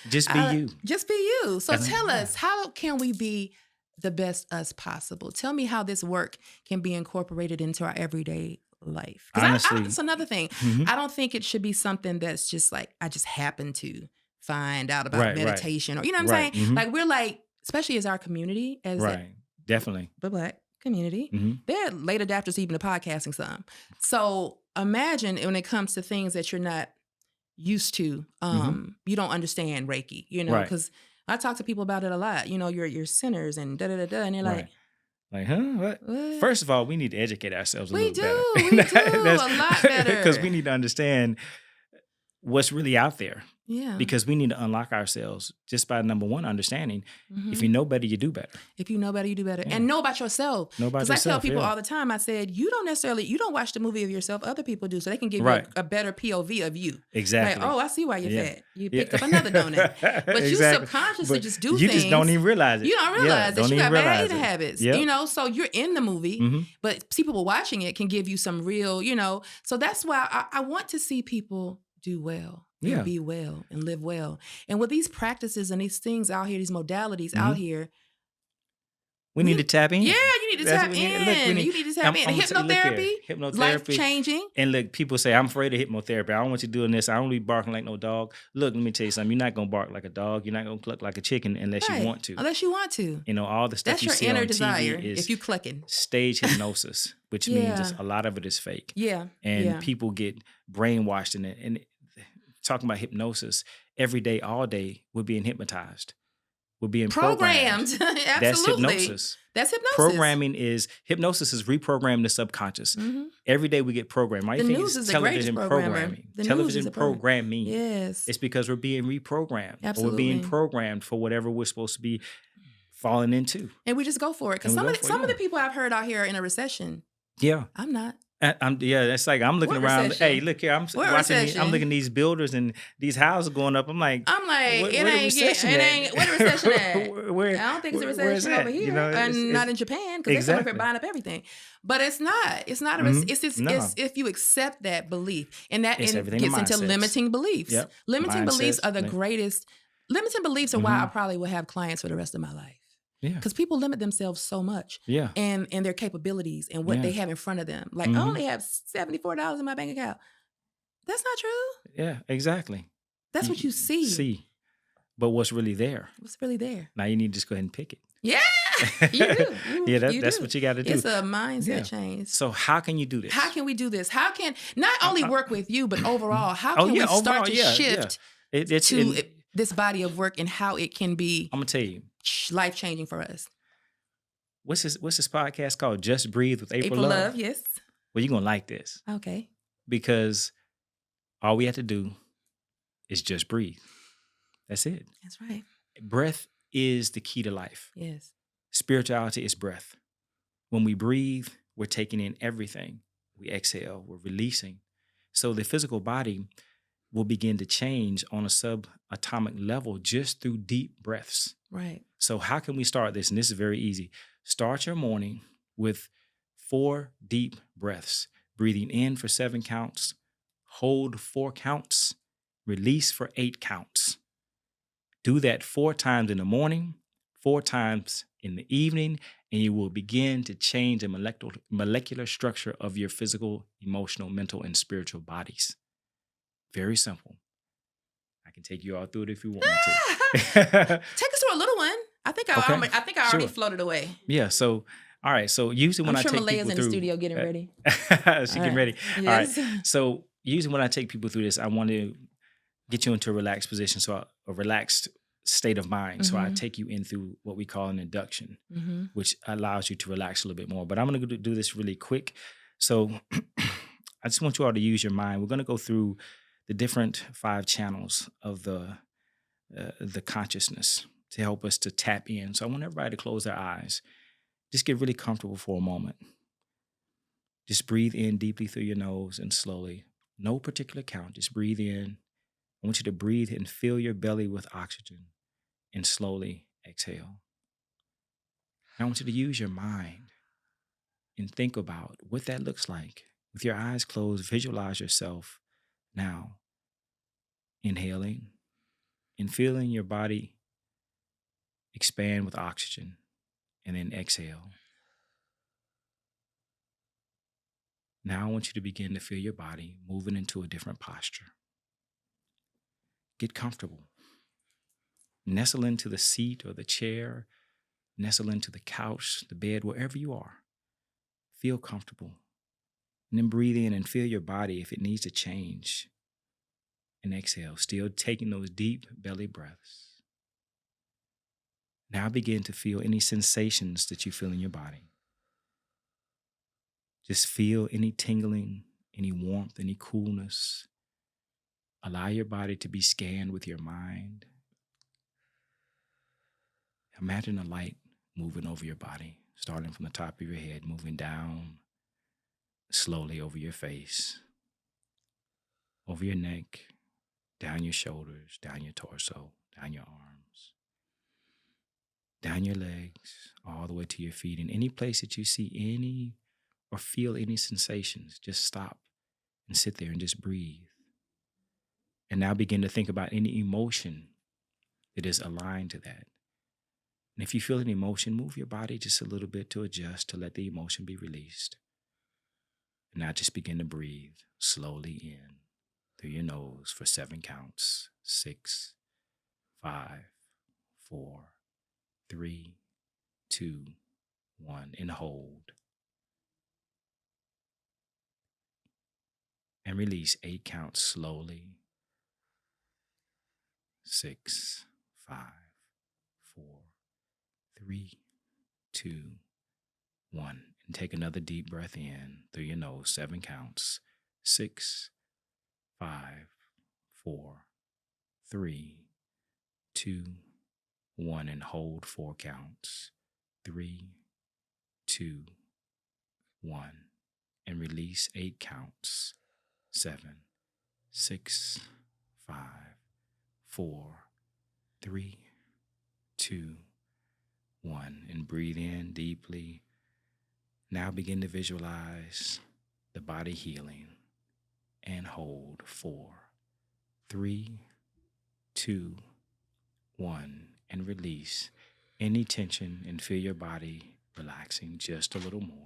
just be you. Just be you. So tell us, how can we be the best us possible? Tell me how this work can be incorporated into our everyday life. Honestly, that's another thing. I don't think it should be something that's just like, I just happen to find out about meditation or, you know what I'm saying? Like we're like, especially as our community, as definitely the Black community, they're late adapters even to podcasting some. So imagine when it comes to things that you're not used to, you don't understand Reiki, Right. because I talk to people about it a lot. You're sinners and da da da da, and they're like, Like, huh? What? what? First of all, we need to educate ourselves a We little do better. a lot better Because we need to understand what's really out there. Yeah. Because we need to unlock ourselves just by number one, understanding. If you know better, you do better. If you know better, you do better. Yeah. And know about yourself. Know about Because I tell yourself, people yeah. all the time, I said, you don't watch the movie of yourself, other people do. So they can give you a better POV of you. Exactly. Like, oh, I see why you're fat. You picked up another donut. But you subconsciously just do you things. You just don't even realize it. You don't realize that you got bad eating habits. Yep. So you're in the movie, but people watching it can give you some real, So that's why I want to see people do well. And be well and live well. And with these practices and these things out here, these modalities out here, we need to tap in. Yeah, you need to tap in. You need to tap in. Hypnotherapy, life-changing. And look, people say, I'm afraid of hypnotherapy. I don't want you doing this. I don't be barking like no dog. Look, let me tell you something. You're not going to bark like a dog. You're not going to cluck like a chicken unless you want to. Unless you want to. All the stuff that's you your see inner on desire, TV is if you clucking. Stage hypnosis, which means a lot of it is fake. Yeah. And people get brainwashed in it. And talking about hypnosis, every day, all day, we're being hypnotized. We're being programmed. Absolutely. That's hypnosis. That's hypnosis. Hypnosis is reprogramming the subconscious. Every day we get programmed. The news is television programming. Television programming. Yes. It's because we're being reprogrammed. Absolutely. Or we're being programmed for whatever we're supposed to be falling into. And we just go for it. Because some of the people I've heard out here in a recession. Yeah. I'm not. It's like I'm looking around. Recession? Hey, look here. I'm watching. I'm looking at these builders and these houses going up. I'm like, what a recession at? Where I don't think it's a recession over here, and not in Japan because they're coming for buying up everything. But it's not. It's not a. It's if you accept that belief, and that gets into limiting beliefs. Yep. Limiting beliefs are the greatest. Limiting beliefs are why I probably will have clients for the rest of my life. Yeah. Because people limit themselves so much. Yeah. And their capabilities and what they have in front of them. Like, I only have $74 in my bank account. That's not true. Yeah, exactly. That's what you see. But what's really there? What's really there? Now you need to just go ahead and pick it. Yeah. You do. That's what you got to do. It's a mindset change. So how can you do this? How can we do this? How can not only work with you, but overall, how can we start to shift to this body of work and how it can be I'm going to tell you. Life-changing for us. What's this podcast called? Just Breathe with April Love, yes. Well, you're going to like this. Okay. Because all we have to do is just breathe. That's it. That's right. Breath is the key to life. Yes. Spirituality is breath. When we breathe, we're taking in everything. We exhale, we're releasing. So the physical body will begin to change on a subatomic level just through deep breaths. Right. So how can we start this? And this is very easy. Start your morning with 4 deep breaths. Breathing in for 7 counts, hold 4 counts, release for 8 counts. Do that 4 times in the morning, 4 times in the evening, and you will begin to change the molecular structure of your physical, emotional, mental, and spiritual bodies. Very simple. I can take you all through it if you want me to. Take us through a little one. I think I already floated away. Yeah. So, all right. So usually when I take people through, Malaya's in the studio getting ready. She's getting ready. Yes. All right. So usually when I take people through this, I want to get you into a relaxed position, so a relaxed state of mind. So I take you in through what we call an induction, which allows you to relax a little bit more. But I'm going to do this really quick. So I just want you all to use your mind. We're going to go through the different 5 channels of the consciousness to help us to tap in. So I want everybody to close their eyes. Just get really comfortable for a moment. Just breathe in deeply through your nose and slowly. No particular count. Just breathe in. I want you to breathe and fill your belly with oxygen and slowly exhale. I want you to use your mind and think about what that looks like. With your eyes closed, visualize yourself now inhaling and feeling your body expand with oxygen, and then exhale. Now I want you to begin to feel your body moving into a different posture. Get comfortable. Nestle into the seat or the chair, nestle into the couch, the bed, wherever you are. Feel comfortable. And then breathe in and feel your body if it needs to change. and exhale, still taking those deep belly breaths. Now begin to feel any sensations that you feel in your body. Just feel any tingling, any warmth, any coolness. Allow your body to be scanned with your mind. Imagine a light moving over your body, starting from the top of your head, moving down slowly over your face, over your neck, down your shoulders, down your torso, down your arms, down your legs, all the way to your feet. In any place that you see any or feel any sensations, just stop and sit there and just breathe. And now begin to think about any emotion that is aligned to that. And if you feel an emotion, move your body just a little bit to adjust, to let the emotion be released. And now just begin to breathe slowly in through your nose for 7 counts. 6, 5, 4, 3, 2, 1, and hold. And release 8 counts slowly. 6, 5, 4, 3, 2, 1. And take another deep breath in through your nose, 7 counts. 6, 5, 4, 3, 2, 1. And hold 4 counts. 3, 2, 1. And release 8 counts. 7, 6, 5, 4, 3, 2, 1. And breathe in deeply. Now begin to visualize the body healing. And hold 4, 3, 2, 1. And release any tension and feel your body relaxing just a little more.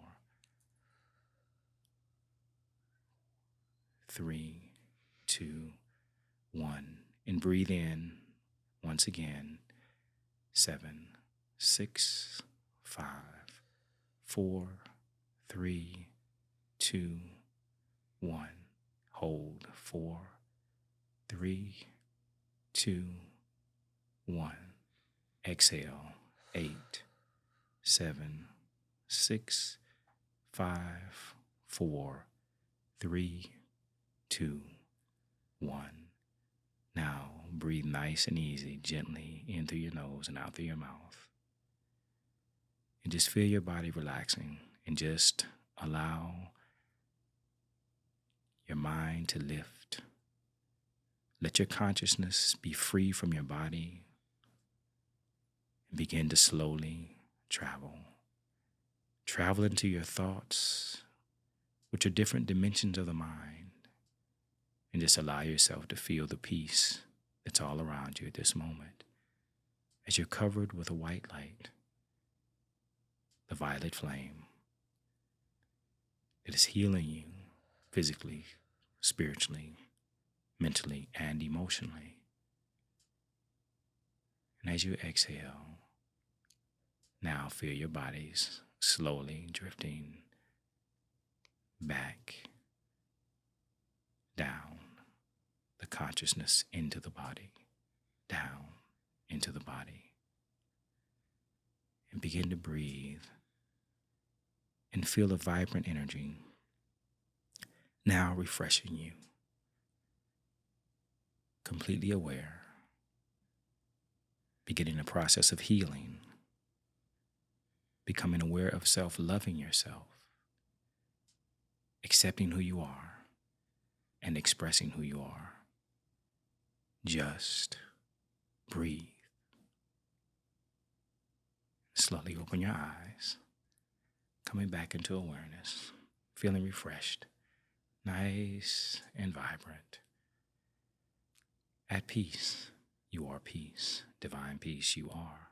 3, 2, 1. And breathe in once again. 7, 6, 5, 4, 3, 2, 1. Hold 4, 3, 2, 1. Exhale 8, 7, 6, 5, 4, 3, 2, 1. Now breathe nice and easy, gently in through your nose and out through your mouth. And just feel your body relaxing, and just allow your mind to lift. Let your consciousness be free from your body and begin to slowly travel. Travel into your thoughts, which are different dimensions of the mind, and just allow yourself to feel the peace that's all around you at this moment as you're covered with a white light, the violet flame that is healing you physically, spiritually, mentally, and emotionally. And as you exhale, now feel your bodies slowly drifting back, down, the consciousness into the body, down into the body. And begin to breathe and feel a vibrant energy now refreshing you. Completely aware, beginning a process of healing, becoming aware of self-loving yourself, accepting who you are, and expressing who you are. Just breathe. Slowly open your eyes, coming back into awareness, feeling refreshed, nice and vibrant. At peace, you are peace. Divine peace, you are.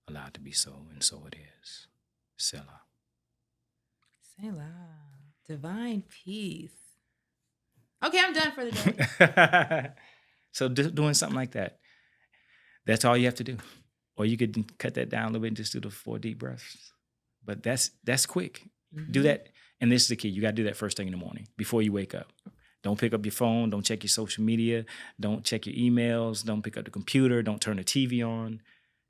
Allowed to be so, and so it is. Selah. Selah. Divine peace. Okay, I'm done for the day. So doing something like that, that's all you have to do. Or you could cut that down a little bit and just do the 4 deep breaths. But that's quick. Mm-hmm. Do that. And this is the key. You got to do that first thing in the morning before you wake up. Don't pick up your phone. Don't check your social media. Don't check your emails. Don't pick up the computer. Don't turn the TV on.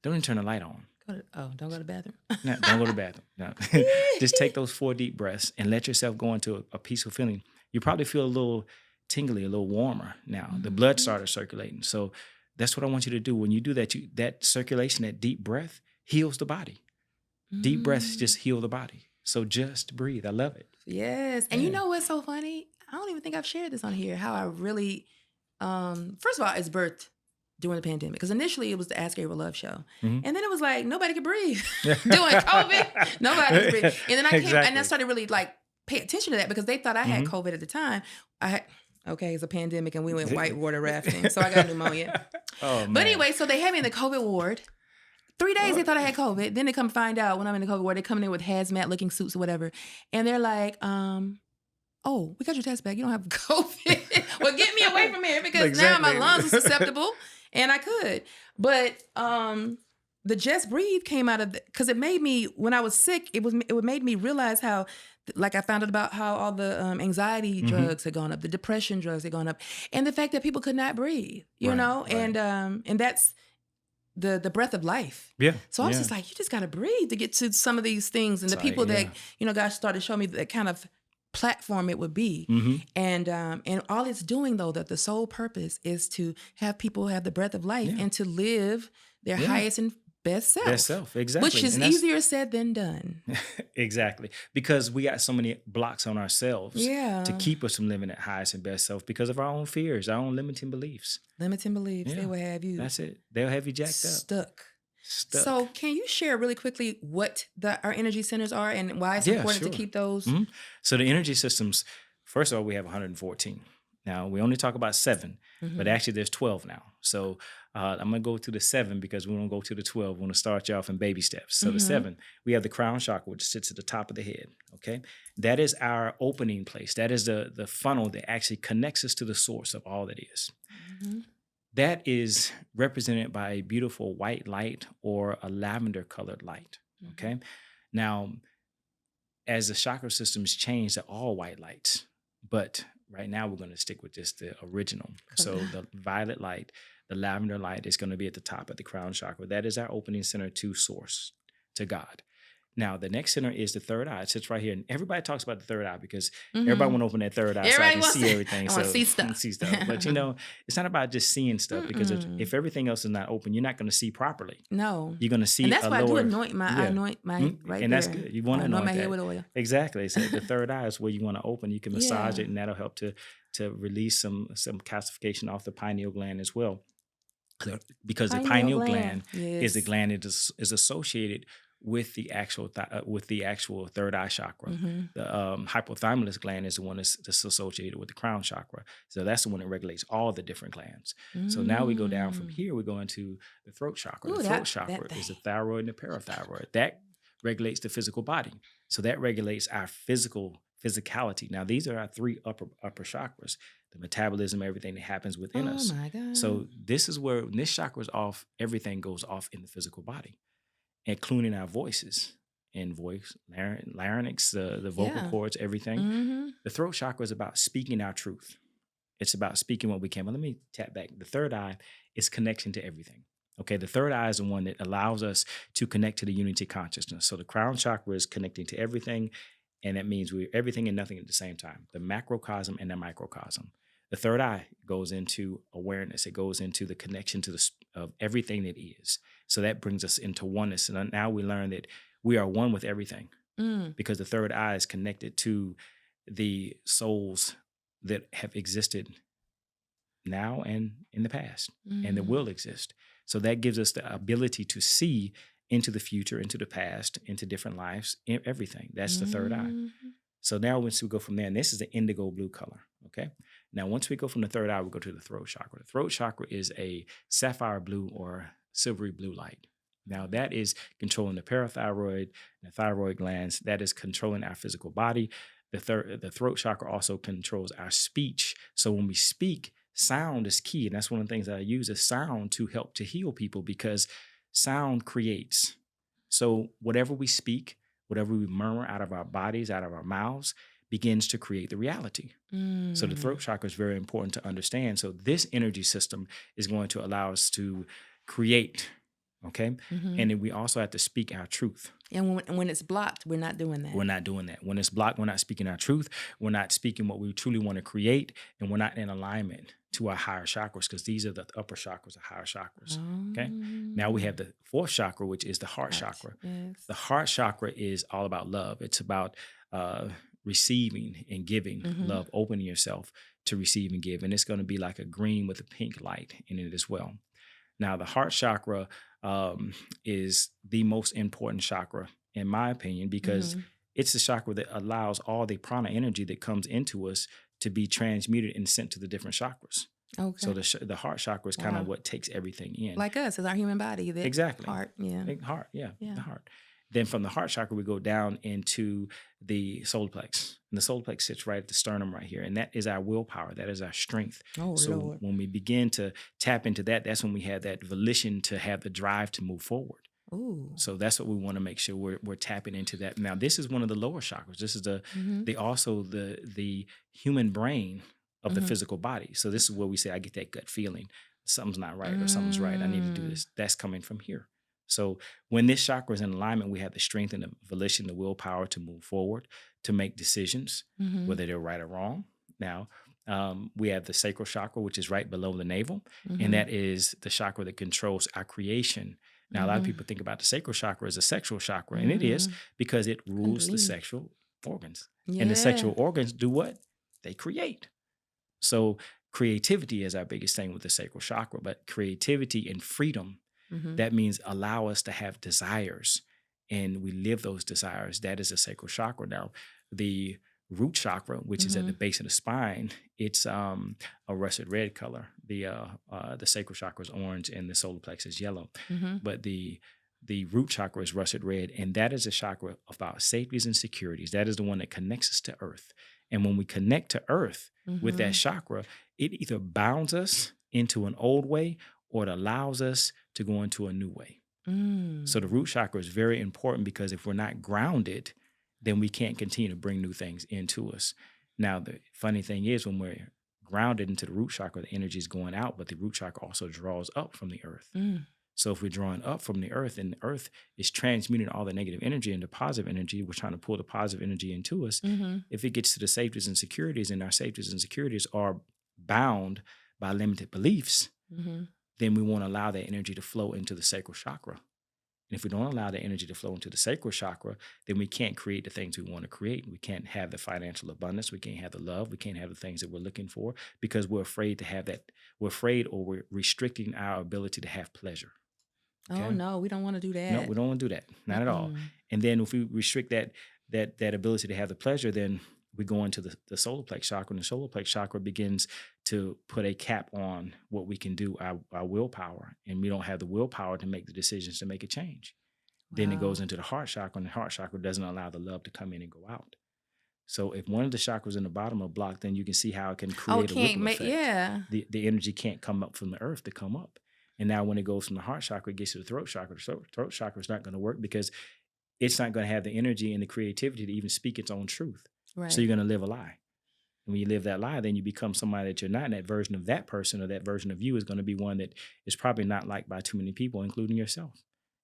Don't even turn the light on. Don't go to the bathroom. No, don't go to the bathroom. No. Just take those 4 deep breaths and let yourself go into a peaceful feeling. You probably feel a little tingly, a little warmer now. The blood started circulating. So that's what I want you to do. When you do that, that circulation, that deep breath heals the body. Deep breaths just heal the body. So just breathe. I love it. Yes. And you know what's so funny? I don't even think I've shared this on here, how I really, first of all, it's birthed during the pandemic. Because initially it was the Ask April Love show. And then it was like, nobody could breathe. During COVID, nobody could breathe. And then I came, and I started really like pay attention to that because they thought I had COVID at the time. It's a pandemic and we went whitewater rafting. So I got pneumonia. But anyway, so they had me in the COVID ward. 3 days they thought I had COVID. Then they come find out when I'm in the COVID ward, they're coming in with hazmat looking suits or whatever. And they're like, oh, we got your test back. You don't have COVID. Well, get me away from here because now my lungs are susceptible and I could. But the Just Breathe came out of because it made me, when I was sick, it made me realize how, like I found out about how all the anxiety drugs had gone up, the depression drugs had gone up, and the fact that people could not breathe, you know, and that's the breath of life. Yeah. So I was just like, you just got to breathe to get to some of these things. And the people that, God started showing me that kind of platform it would be. And all it's doing though, that the sole purpose is to have people have the breath of life and to live their highest and best self. Best self, exactly. Which is easier said than done. Exactly. Because we got so many blocks on ourselves to keep us from living at highest and best self because of our own fears, our own limiting beliefs. Limiting beliefs, they will have you. That's it. They'll have you jacked up. Stuck. So can you share really quickly what our energy centers are and why it's important to keep those? So the energy systems, first of all, we have 114. Now, we only talk about 7, but actually there's 12 now. So I'm going to go to the 7 because we won't go to the 12. We want to start you off in baby steps. So the 7, we have the crown chakra, which sits at the top of the head, okay? That is our opening place. That is the funnel that actually connects us to the source of all that is. That is represented by a beautiful white light or a lavender colored light, okay? Now, as the chakra systems change, they're all white lights, but right now we're going to stick with just the original. So the violet light, the lavender light is going to be at the top of the crown chakra. That is our opening center to source, to God. Now, the next center is the third eye. It sits right here. And everybody talks about the third eye because everybody want to open that third eye so I can see everything. I want to see stuff. But, it's not about just seeing stuff because if everything else is not open, you're not going to see properly. No. You're going to see and that's a why lower, I do anoint my right and there. That's good. You want to anoint my that. head with oil. Exactly. So the third eye is where you want to open. You can massage it, and that'll help to release some calcification off the pineal gland as well. Because the pineal gland is the gland that is associated with the actual third eye chakra. The hypothalamus gland is the one that's associated with the crown chakra. So that's the one that regulates all the different glands. So now we go down from here, we go into the throat chakra. The throat chakra is the thyroid and the parathyroid. That regulates the physical body. So that regulates our physicality. Now, these are our 3 upper chakras. The metabolism, everything that happens within us. Oh my God. So this is where when this chakra is off, everything goes off in the physical body, including our voices and voice, larynx, the vocal cords, everything. The throat chakra is about speaking our truth. It's about speaking what we can. But let me tap back. The third eye is connection to everything. Okay, the third eye is the one that allows us to connect to the unity consciousness. So the crown chakra is connecting to everything, and that means we're everything and nothing at the same time, the macrocosm and the microcosm. The third eye goes into awareness. It goes into the connection to of everything that is. So that brings us into oneness. And now we learn that we are one with everything because the third eye is connected to the souls that have existed now and in the past and that will exist. So that gives us the ability to see into the future, into the past, into different lives, everything. That's the third eye. So now once we go from there, and this is the indigo blue color, okay? Now, once we go from the third eye, we go to the throat chakra. The throat chakra is a sapphire blue or silvery blue light. Now, that is controlling the parathyroid, the thyroid glands. That is controlling our physical body. The throat chakra also controls our speech. So when we speak, sound is key. And that's one of the things that I use is sound to help to heal people because sound creates. So whatever we speak, whatever we murmur out of our bodies, out of our mouths, begins to create the reality. So the throat chakra is very important to understand. So this energy system is going to allow us to create, okay? And then we also have to speak our truth. And when it's blocked, we're not doing that. We're not doing that. When it's blocked, we're not speaking our truth. We're not speaking what we truly want to create, and we're not in alignment to our higher chakras, because these are the upper chakras, the higher chakras. Okay. Now we have the fourth chakra, which is the heart chakra. Yes. The heart chakra is all about love. It's about receiving and giving love, opening yourself to receive and give. And it's going to be like a green with a pink light in it as well. Now, the heart chakra is the most important chakra, in my opinion, because it's the chakra that allows all the prana energy that comes into us to be transmuted and sent to the different chakras. Okay. So the heart chakra is kind of what takes everything in. Like us, it's our human body. The exactly. Heart, yeah. Heart, the heart. Then from the heart chakra, we go down into the solar plex. And the solar plex sits right at the sternum right here. And that is our willpower. That is our strength. Oh, so Lord. when we begin to tap into that, that's when we have that volition to have the drive to move forward. Ooh. So that's what we want to make sure we're tapping into that. Now, this is one of the lower chakras. This is the human brain of the physical body. So this is where we say, I get that gut feeling. Something's not right or something's right. I need to do this. That's coming from here. So when this chakra is in alignment, we have the strength and the volition, the willpower to move forward, to make decisions, whether they're right or wrong. Now, we have the sacral chakra, which is right below the navel, and that is the chakra that controls our creation. Now, a lot of people think about the sacral chakra as a sexual chakra, and it is, because it rules the sexual organs. Yeah. And the sexual organs do what? They create. So creativity is our biggest thing with the sacral chakra, but creativity and freedom, that means allow us to have desires, and we live those desires. That is a sacral chakra. Now, the root chakra, which is at the base of the spine, it's a russet red color. The sacral chakra is orange, and the solar plexus is yellow. But the root chakra is russet red, and that is a chakra about safeties and securities. That is the one that connects us to earth. And when we connect to earth with that chakra, it either bounds us into an old way, or it allows us to go into a new way. So the root chakra is very important, because if we're not grounded, then we can't continue to bring new things into us. Now, the funny thing is, when we're grounded into the root chakra, the energy is going out, but the root chakra also draws up from the earth. So if we're drawing up from the earth, and the earth is transmuting all the negative energy into positive energy, we're trying to pull the positive energy into us. If it gets to the safeties and securities, and our safeties and securities are bound by limited beliefs, then we won't allow that energy to flow into the sacral chakra. And if we don't allow that energy to flow into the sacral chakra, then we can't create the things we want to create. We can't have the financial abundance. We can't have the love. We can't have the things that we're looking for, because we're afraid to have that. We're afraid, or we're restricting our ability to have pleasure. Okay? Oh, no, we don't want to do that. No, we don't want to do that. Not at all. And then if we restrict that ability to have the pleasure, then we go into the solar plex chakra, and the solar plex chakra begins to put a cap on what we can do, our willpower, and we don't have the willpower to make the decisions to make a change. Wow. Then it goes into the heart chakra, and the heart chakra doesn't allow the love to come in and go out. So if one of the chakras in the bottom are blocked, then you can see how it can create a ripple effect. Yeah. The energy can't come up from the earth to come up. And now when it goes from the heart chakra, it gets to the throat chakra. The throat chakra is not going to work, because it's not going to have the energy and the creativity to even speak its own truth. Right. So you're going to live a lie. And when you live that lie, then you become somebody that you're not. And that version of that person, or that version of you, is going to be one that is probably not liked by too many people, including yourself.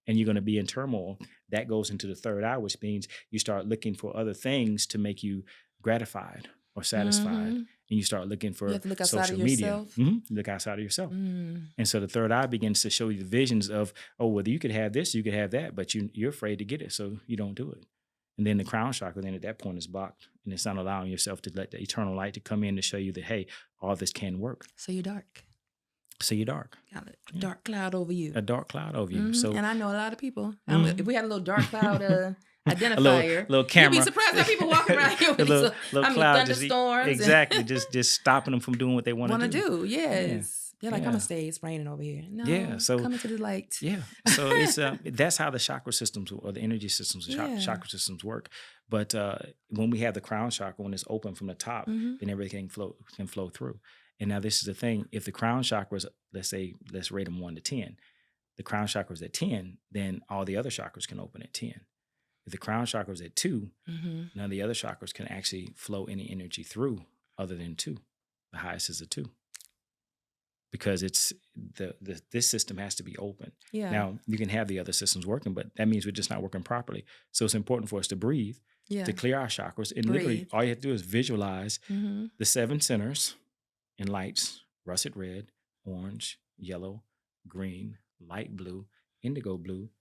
And you're going to be in turmoil. That goes into the third eye, which means you start looking for other things to make you gratified or satisfied. And you start looking for social media. Look outside of yourself. And so the third eye begins to show you the visions of, oh, whether you could have this, you could have that, but you're afraid to get it, so you don't do it. And then the crown chakra, then at that point, is blocked, and it's not allowing yourself to let the eternal light to come in to show you that, hey, all this can work. So you're dark. So you're dark. Got a dark cloud over you. A dark cloud over you. So, and I know a lot of people. If we had a little dark cloud identifier, a little camera. You'd be surprised how people walk around here with little cloud, thunderstorms. Exactly. just stopping them from doing what they want to do. Yes. They're like, I'm going to stay. It's raining over here. No, so come into the light. Yeah. So it's that's how the chakra systems, or the energy systems, the chakra systems work. But when we have the crown chakra, when it's open from the top, then everything can flow through. And now this is the thing. If the crown chakra is, let's rate them 1 to 10. The crown chakra is at 10, then all the other chakras can open at 10. If the crown chakra is at 2, none of the other chakras can actually flow any energy through other than 2. The highest is a 2. Because it's this system has to be open. Yeah. Now, you can have the other systems working, but that means we're just not working properly. So it's important for us to breathe, to clear our chakras. And literally, all you have to do is visualize the 7 centers in lights: russet red, orange, yellow, green, light blue, indigo blue,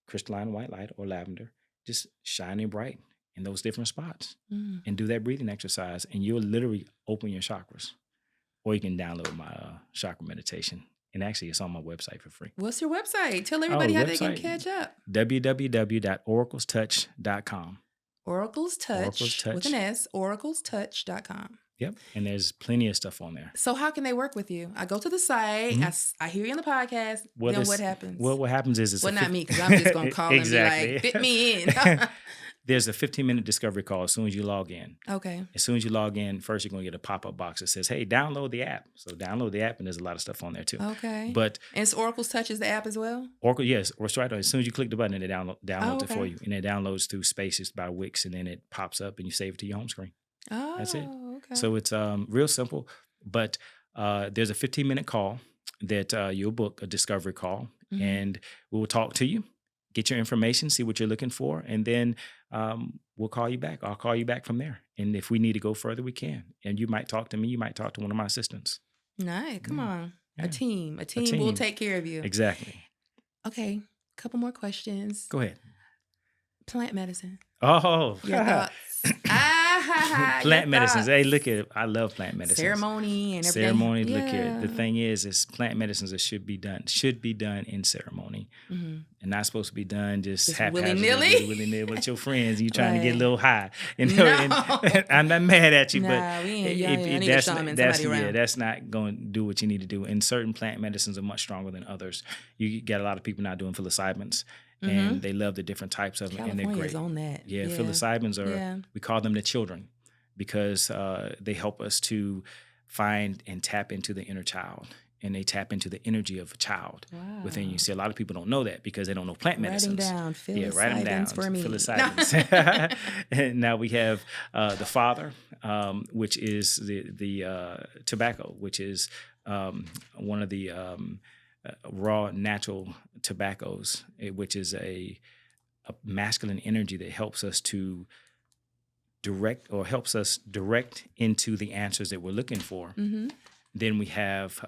crystalline white light, or lavender, just shining bright in those different spots. And do that breathing exercise, and you'll literally open your chakras. Or you can download my chakra meditation. And actually, it's on my website for free. What's your website? Tell everybody how they can catch up. www.oraclestouch.com. Oracles Touch, with an S, oraclestouch.com. Yep. And there's plenty of stuff on there. So how can they work with you? I go to the site. I hear you on the podcast. Then what happens? Well, what happens is... not me, because I'm just going to call and be like, fit me in. There's a 15-minute discovery call as soon as you log in. Okay. As soon as you log in, first you're going to get a pop-up box that says, hey, download the app. So download the app, and there's a lot of stuff on there too. Okay. But and it's Oracle's Touch is the app as well? Oracle, yes. Or right. As soon as you click the button, it downloads it for you. And it downloads through Spaces by Wix, and then it pops up and you save it to your home screen. Oh, that's it. Okay. So it's real simple. But there's a 15-minute call that you'll book, a discovery call, and we will talk to you, get your information, see what you're looking for, and then we'll call you back. I'll call you back from there. And if we need to go further, we can. And you might talk to me. You might talk to one of my assistants. Nice. Come on. Yeah. A team will take care of you. Exactly. Okay. Couple more questions. Go ahead. Plant medicine. Oh. Your thoughts. Plant medicines. Hey, look at it. I love plant medicines. Ceremony and everything. Ceremony. Look here. The thing is plant medicines that should be done in ceremony, and not supposed to be done just haphazardly, willy-nilly with your friends. You trying to get a little high, and I'm not mad at you, but that's not going to do what you need to do. And certain plant medicines are much stronger than others. You get a lot of people not doing psilocybins. And they love the different types of them, and they're great. On that. Yeah, psilocybins are, we call them the children, because they help us to find and tap into the inner child, and they tap into the energy of a child within you. See, a lot of people don't know that because they don't know plant medicines. Write them down, for me. Psilocybins. And now we have the father, which is the tobacco, which is one of the raw natural tobaccos, which is a masculine energy that helps us to direct into the answers that we're looking for. Then we have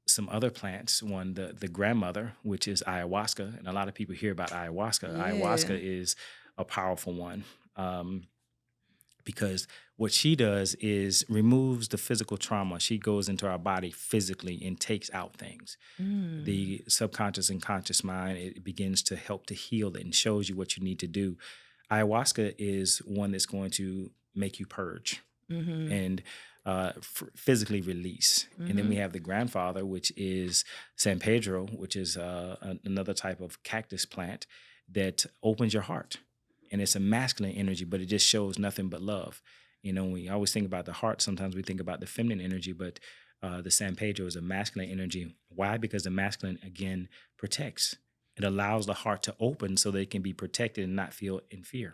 some other plants. One, the grandmother, which is ayahuasca, and a lot of people hear about ayahuasca. Ayahuasca is a powerful one. Because what she does is removes the physical trauma. She goes into our body physically and takes out things. The subconscious and conscious mind, it begins to help to heal it and shows you what you need to do. Ayahuasca is one that's going to make you purge and physically release. And then we have the grandfather, which is San Pedro, which is another type of cactus plant that opens your heart. And it's a masculine energy, but it just shows nothing but love. You know, we always think about the heart. Sometimes we think about the feminine energy, but the San Pedro is a masculine energy. Why? Because the masculine, again, protects. It allows the heart to open so they can be protected and not feel in fear.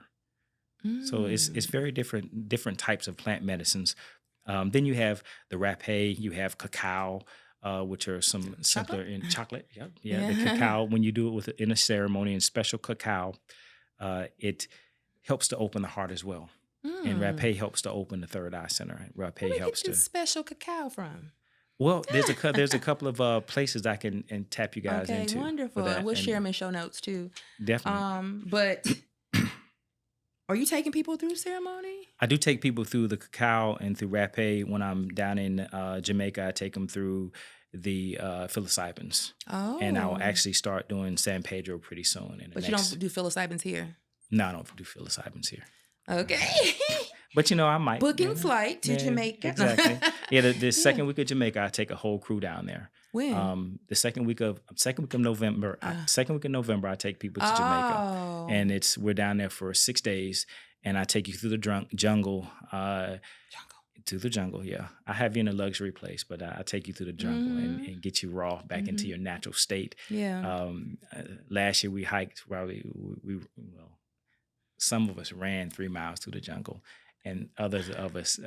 So it's very different types of plant medicines. Then you have the rapé, you have cacao, which are some simpler in chocolate. Yeah, the cacao, when you do it in a ceremony, and special cacao, it helps to open the heart as well. And rapé helps to open the third eye center. Rapé helps to. Special cacao from? Well, there's a couple of places I can tap you guys into. Okay, wonderful. And we'll share them in show notes too. Definitely. But are you taking people through ceremony? I do take people through the cacao and through rapé. When I'm down in Jamaica, I take them through the psilocybins. And I will actually start doing San Pedro pretty soon. But you don't do psilocybins here? No, I don't do psilocybins here. Okay. But I might. Booking flight to Jamaica. Exactly. Yeah, the second week of Jamaica, I take a whole crew down there. When? The second week of November. Second week of November, I take people to Jamaica, and we're down there for 6 days, and I take you through the jungle. To the jungle, yeah. I have you in a luxury place, but I take you through the jungle and get you raw back into your natural state. Yeah. Last year we hiked. Probably well, some of us ran 3 miles through the jungle, and others of us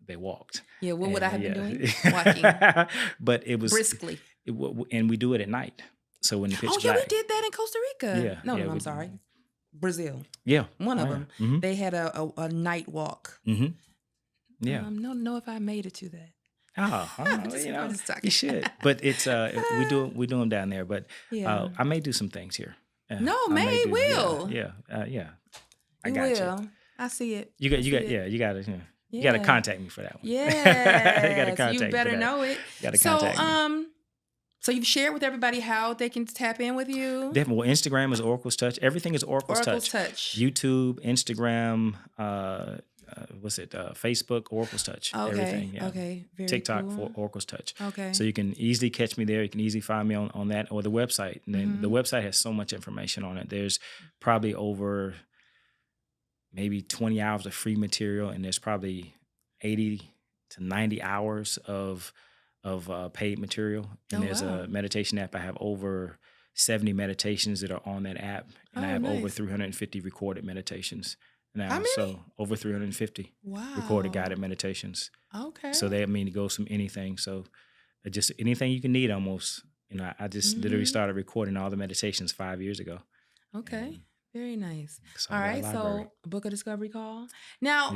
they walked. Yeah. What would I have been doing? Walking. But it was Briskly. and we do it at night. So when the pitch yeah, black. we did that in Costa Rica. Yeah. No, yeah, I'm sorry. Brazil. Yeah. One of them. Mm-hmm. They had a night walk. Mm-hmm. Yeah. Don't know if I made it to that. You should. But it's we do them down there. But I may do some things here. Will. Yeah. I got you. I see it. You got to contact me for that one. Yeah. You got to contact me. You better know it. You got to contact me. So you've shared with everybody how they can tap in with you? Definitely. Well, Instagram is Oracle's Touch. Everything is Oracle's Touch. YouTube, Instagram, Facebook, Oracle's Touch. Okay. Everything. Yeah. Okay. Very TikTok cool. for Oracle's Touch. Okay. So you can easily catch me there. You can easily find me on that or the website. And then the website has so much information on it. There's probably over maybe 20 hours of free material, and there's probably 80 to 90 hours of paid material. And there's a meditation app. I have over 70 meditations that are on that app, and I have over 350 recorded meditations now. How many? So over 350 recorded guided meditations. Okay. So that it goes from anything. So just anything you can need almost. I just literally started recording all the meditations 5 years ago. Okay. Very nice. So all right. So book a discovery call. Now,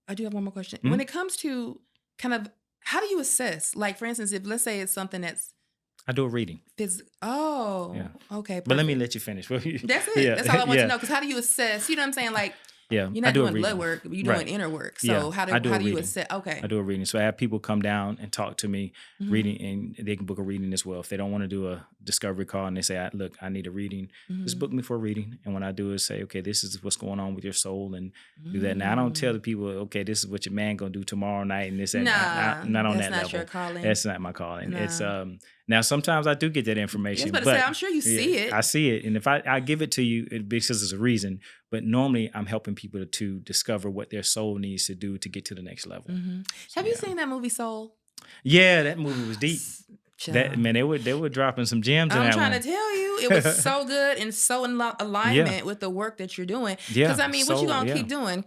I do have one more question. When it comes to kind of, how do you assess? Like, for instance, if let's say it's something that's I do a reading. Okay. Perfect. But let me let you finish. That's it. That's all I want to know. Because how do you assess? You know what I'm saying? Like, you're not doing blood work, but you're doing inner work. So how do you assess? Okay. I do a reading. So I have people come down and talk to me, reading, and they can book a reading as well. If they don't want to do a discovery call and they say, look, I need a reading, just book me for a reading. And what I do is say, okay, this is what's going on with your soul, and do that. Now, I don't tell the people, okay, this is what your man going to do tomorrow night, and this and not on that level. That's not your calling. That's not my calling. Nah. It's now sometimes I do get that information, but I'm sure you see it. I see it, and if I give it to you, because there's a reason. But normally, I'm helping people to discover what their soul needs to do to get to the next level. Have you seen that movie Soul? Yeah, that movie was deep. That man, they were dropping some gems in that one. I'm trying to tell you, it was so good and so in alignment with the work that you're doing. Because I mean, what you gonna keep doing?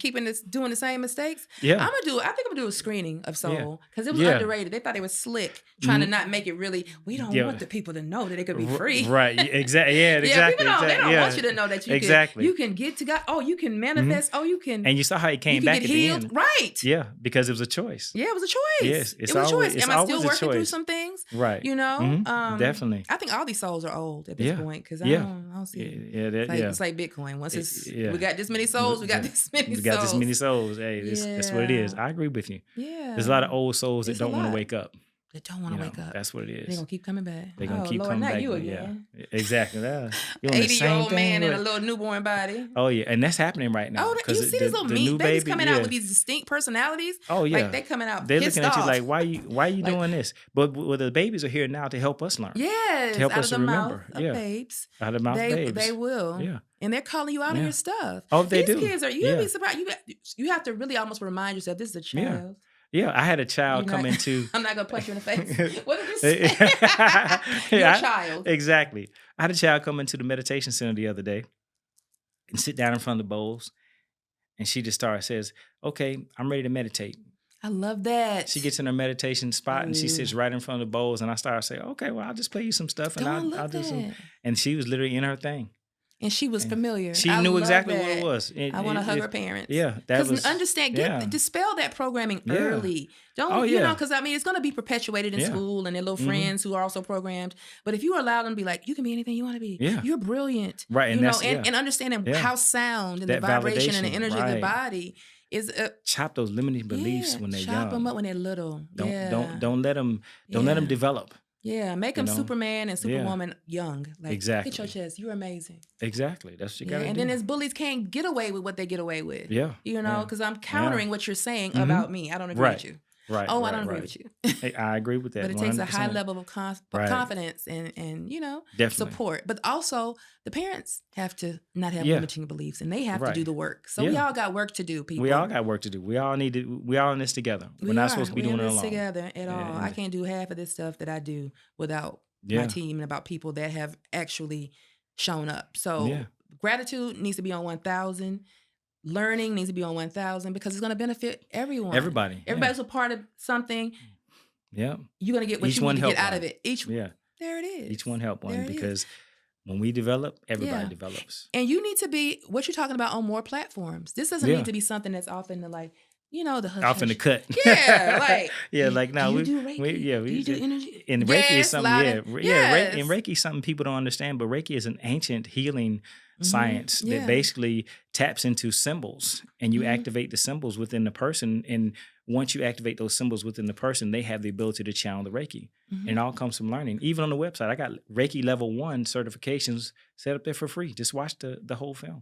Doing the same mistakes? I think I'm gonna do a screening of Soul because it was underrated. They thought it was slick, trying to not make it really. We don't want the people to know that it could be free. Right? Exactly. Yeah. Exactly. People they don't want you to know that you can get to God. Oh, you can manifest. Oh, you can. And you saw how it came back at the end. Right. Yeah, because it was a choice. Yeah, it was a choice. Yes, it was a choice. Am I still working through some things? Right. You know, definitely. I think all these souls are old at this point because I don't see it. It's like Bitcoin. Once we got this many souls, we got this many souls. We got this many souls. Hey, that's what it is. I agree with you. Yeah. There's a lot of old souls that don't want to wake up. They don't want to wake up. That's what it is. They're going to keep coming back. They're going to keep coming back. You again. Yeah, exactly. You're 80-year-old man in a little newborn body. Oh, yeah. And that's happening right now. Oh, you see these little meat babies coming out with these distinct personalities? Oh, yeah. Like, they coming out They're pissed looking at off. you like, why are you doing this? But the babies are here now to help us learn. Yes. To help us to remember. Out of the mouth of babes. Out of the mouth of babes. They will. Yeah. And they're calling you out on your stuff. Oh, they do. These kids are, you'd be surprised. You have to really almost remind yourself, this is a child. Yeah, I had a child come into. I'm not gonna punch you in the face. What did you say? You're a child. Exactly. I had a child come into the meditation center the other day and sit down in front of the bowls, and she just says, "Okay, I'm ready to meditate." I love that. She gets in her meditation spot and she sits right in front of the bowls, and I start saying, "Okay, well, I'll just play you some stuff, and I'll do some." And she was literally in her thing. And she was familiar. She knew exactly what it was. I want to hug her parents. Yeah, that was. Because dispel that programming early. Don't you know? Because I mean, it's going to be perpetuated in school and their little friends who are also programmed. But if you allow them to be like, you can be anything you want to be. Yeah. You're brilliant. Right, and understanding how sound and that the vibration and the validation, energy of the body is. Chop those limiting beliefs when they're young. Chop them up when they're little. Don't let them develop. Yeah, make them Superman and Superwoman young. Like, exactly. Hit your chest. You're amazing. Exactly. That's what you got to do. And then as bullies can't get away with what they get away with. Yeah. You know, because I'm countering what you're saying about me. I don't agree with you. Right. Oh, I Right. don't agree Right. with you. Hey, I agree with that. But it takes a high 100%. level of Right. confidence and Definitely. support. But also the parents have to not have Yeah. limiting beliefs, and they have to do Right. the work. So we Yeah. all got work to do, people. We all got work to do. We all need to. We all in this together. We're not supposed to be We're in doing it this alone. together at all. I And can't do half of this stuff that I do without my yeah. team and about people that have actually shown up. Yeah. So gratitude needs to be on 1,000. Learning needs to be on 1,000 because it's going to benefit everyone. Everybody. Everybody's a part of something. Yeah. You're going to get what Each you one need to get help out one. of it. There it is. Each one help There one it is. because when we develop, everybody Yeah. develops. And you need to be what you're talking about on more platforms. This doesn't Yeah. need to be something that's off in the the hush. Off in the cut. Yeah, like yeah, like no, do you do Reiki? we do you do energy? and Reiki is something. Loud And Reiki is something people don't understand, but Reiki is an ancient healing science that basically taps into symbols, and you activate the symbols within the person. And once you activate those symbols within the person, they have the ability to channel the Reiki. And it all comes from learning. Even on the website, I got Reiki level 1 certifications set up there for free. Just watch the whole film.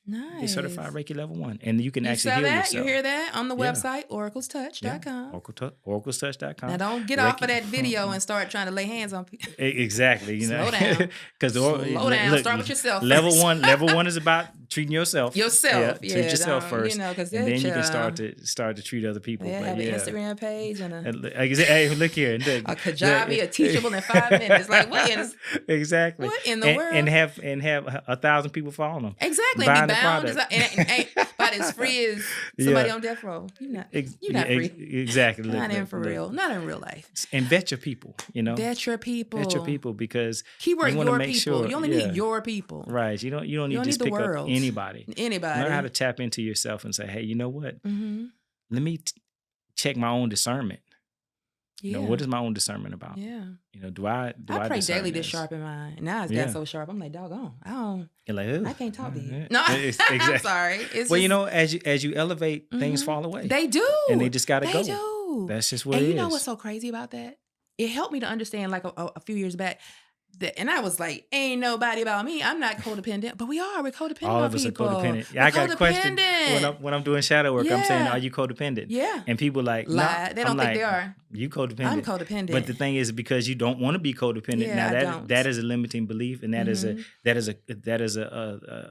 Nice. They certified Reiki level 1, and you can You actually saw heal that? yourself. You hear that on the Yeah. website, oraclestouch.com. Oraclestouch.com. Now don't get off of that video and start trying to lay hands on people. Exactly. Slow down. Because Slow down. look, Start with yourself. Level first. one is about treating yourself. Yourself. Treat yourself first, because and then you can start to treat other people. They But have an yeah. Instagram page and Hey, look here. a Kajabi, a teachable in 5 minutes. Like what in Exactly. what in the world? And have 1,000 people following them. Exactly. Buying And be the bound product. and ain't about as free as somebody Yeah. on death row. You're not Yeah, free. Exactly. Look, Not in look, for look. real. Not in real life. And vet your people. Vet your people. Vet your people, because Keyword you want to your make people. sure You only need your people. Right. You don't need don't to need just the pick up world. anybody. Anybody. Learn how to tap into yourself and say, hey, you know what? Mm-hmm. Let me check my own discernment. Yeah. What is my own discernment about? Yeah. Do I pray discern daily to this? sharpen mine. Now it's got so sharp. I'm like, doggone. You're like, "Ugh." I can't talk to you. Yeah. No, Exactly. I'm sorry. It's Well, just, as you elevate, things fall away. They do. And they just gotta go. They do. That's just what And it is. you know what's so crazy about that? It helped me to understand like a few years back. And I was like, ain't nobody about me. I'm not codependent. But we are. We're codependent All on of us people. are codependent. We're I got a question codependent. when I'm doing shadow work. I'm saying, Yeah. are you codependent? Yeah. And people like, Lie. no. They don't I'm think like, they are. You codependent. I'm codependent. But the thing is, because you don't want to be codependent, Yeah, now I don't. that is a limiting belief, and that is a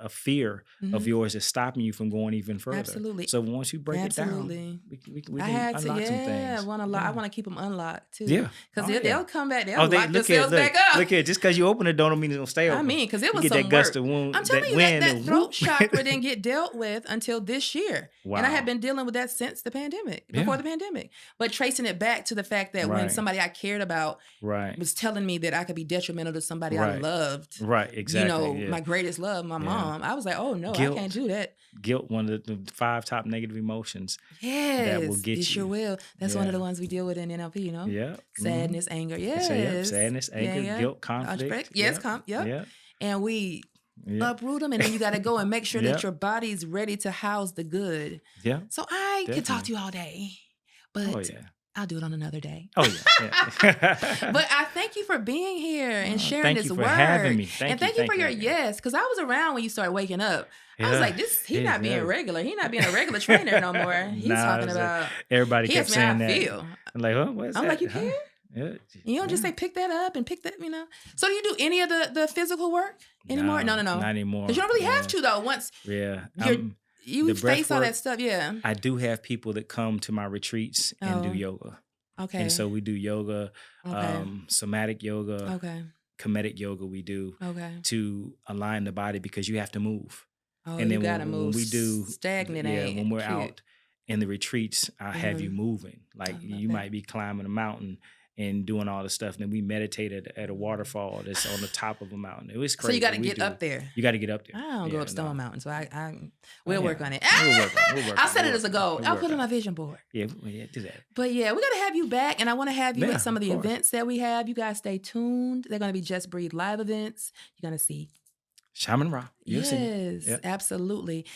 fear of yours that's stopping you from going even further. Absolutely. So once you break Absolutely. it down, we I can had unlock to, some things. I want to keep them unlocked too. Yeah. Because Oh, yeah. they'll come back. They'll lock look themselves back up. Look here, just because you open the door don't mean it's gonna stay open. I mean, because it was you get some that gust work. of wound. I'm telling you wind that and throat whoop. chakra didn't get dealt with until this year. And I Wow. had been dealing with that since the pandemic, before the pandemic. But tracing it back to the fact that when Right. somebody I cared about Right. was telling me that I could be detrimental to somebody I Right. loved, Right. Exactly. my greatest love, my mom, I was like, oh no, Guilt. I can't do that. Guilt, one of the 5 top negative emotions. Yes, will get it sure you. will. That's one of Yeah. the ones we deal with in NLP, Yeah. Mhm. Sadness, anger. Yes. So, yeah, sadness, anger, guilt, conflict. Yes, Yep. Yeah. And we Yeah. uproot them, and then you got to go and make sure Yep. that your body's ready to house the good. Yeah. So I could talk Definitely. to you all day, but Oh yeah. I'll do it on another day. Oh yeah. But I thank you for being here and sharing thank this you for word. having me. And thank you for your again. yes, because I was around when you started waking up. I was Yeah. like, he not being regular. He not being a regular trainer no more. He's Nah, talking it's like, about. everybody He kept asked me how saying I that. feel. I'm like, what is that? I'm like, you Huh? care? Yeah. You don't just say pick that up and pick that, So do you do any of the physical work anymore? No. Not anymore. Because you don't really have to though. Once Yeah. you the face all breathwork- that stuff, yeah. I do have people that come to my retreats and do Oh. yoga. Okay. And so we do yoga, Okay. somatic yoga, Okay. comedic yoga we do Okay. to align the body, because you have to move. Oh, And you then gotta when move. we do Stagnant. when we're cute. out in the retreats, I have you moving. Like I love you that. might be climbing a mountain and doing all the stuff. And then we meditated at a waterfall that's on the top of a mountain. It was So crazy. you got to We get do- up there. You got to get up there. I don't go Yeah, up Stone no. Mountain, so we'll yeah. work on it. We'll work on it. I'll set it as a goal. I'll put it on it. my vision board. Yeah, do that. But yeah, we got to have you back, and I want to have you Yeah, at some of the of course. events that we have. You guys stay tuned. They're going to be Just Breathe live events. You're going to see. Shaman Rah. You'll see. Yes, Yep. absolutely.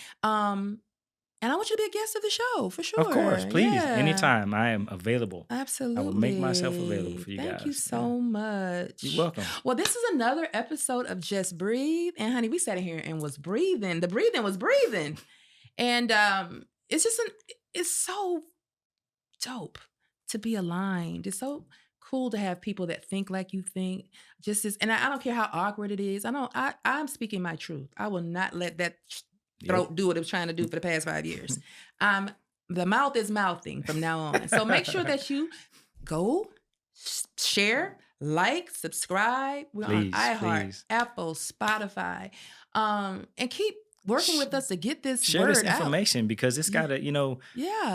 And I want you to be a guest of the show for sure. Of course, please. Yeah. Anytime I am available. Absolutely. make myself available for you Thank guys. you so much. You're welcome. Well, this is another episode of Just Breathe. And honey, we sat in here and was breathing. The breathing was breathing. And it's just it's so dope to be aligned. It's so cool to have people that think like you think. And I don't care how awkward it is. I'm speaking my truth. I will not let that throat do what it was trying to do for the past 5 years. The mouth is mouthing from now on. So make sure that you go, share, like, subscribe. We're on iHeart, Apple, Spotify, and keep working with us to get this share word this information out. Because it's got to,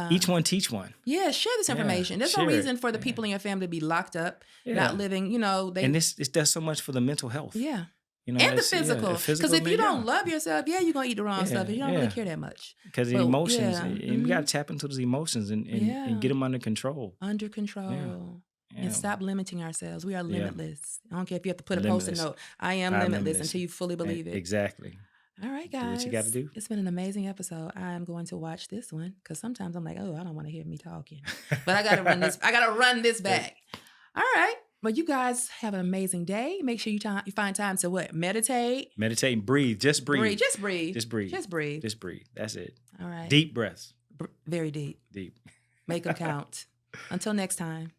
each one teach one. Yeah, share this information. There's no reason for the people in your family to be locked up, not living, and this does so much for the mental health. Yeah. And the physical. Because if you don't love yourself, you're going to eat the wrong stuff. You don't really care that much. Because the emotions, and we got to tap into those emotions and get them under control. Under control. Yeah. And stop limiting ourselves. We are limitless. I don't care if you have to put a post-it note. I am limitless until you fully believe it. Exactly. All right, guys. Do what you got to do. It's been an amazing episode. I am going to watch this one because sometimes I'm like, oh, I don't want to hear me talking. But I got to run this. I got to run this back. All right. Well, you guys have an amazing day. Make sure you find time to what? Meditate. Meditate and breathe. Just breathe. Just breathe. Just breathe. Just breathe. Just breathe. That's it. All right. Deep breaths. Very deep. Deep. Make them count. Until next time.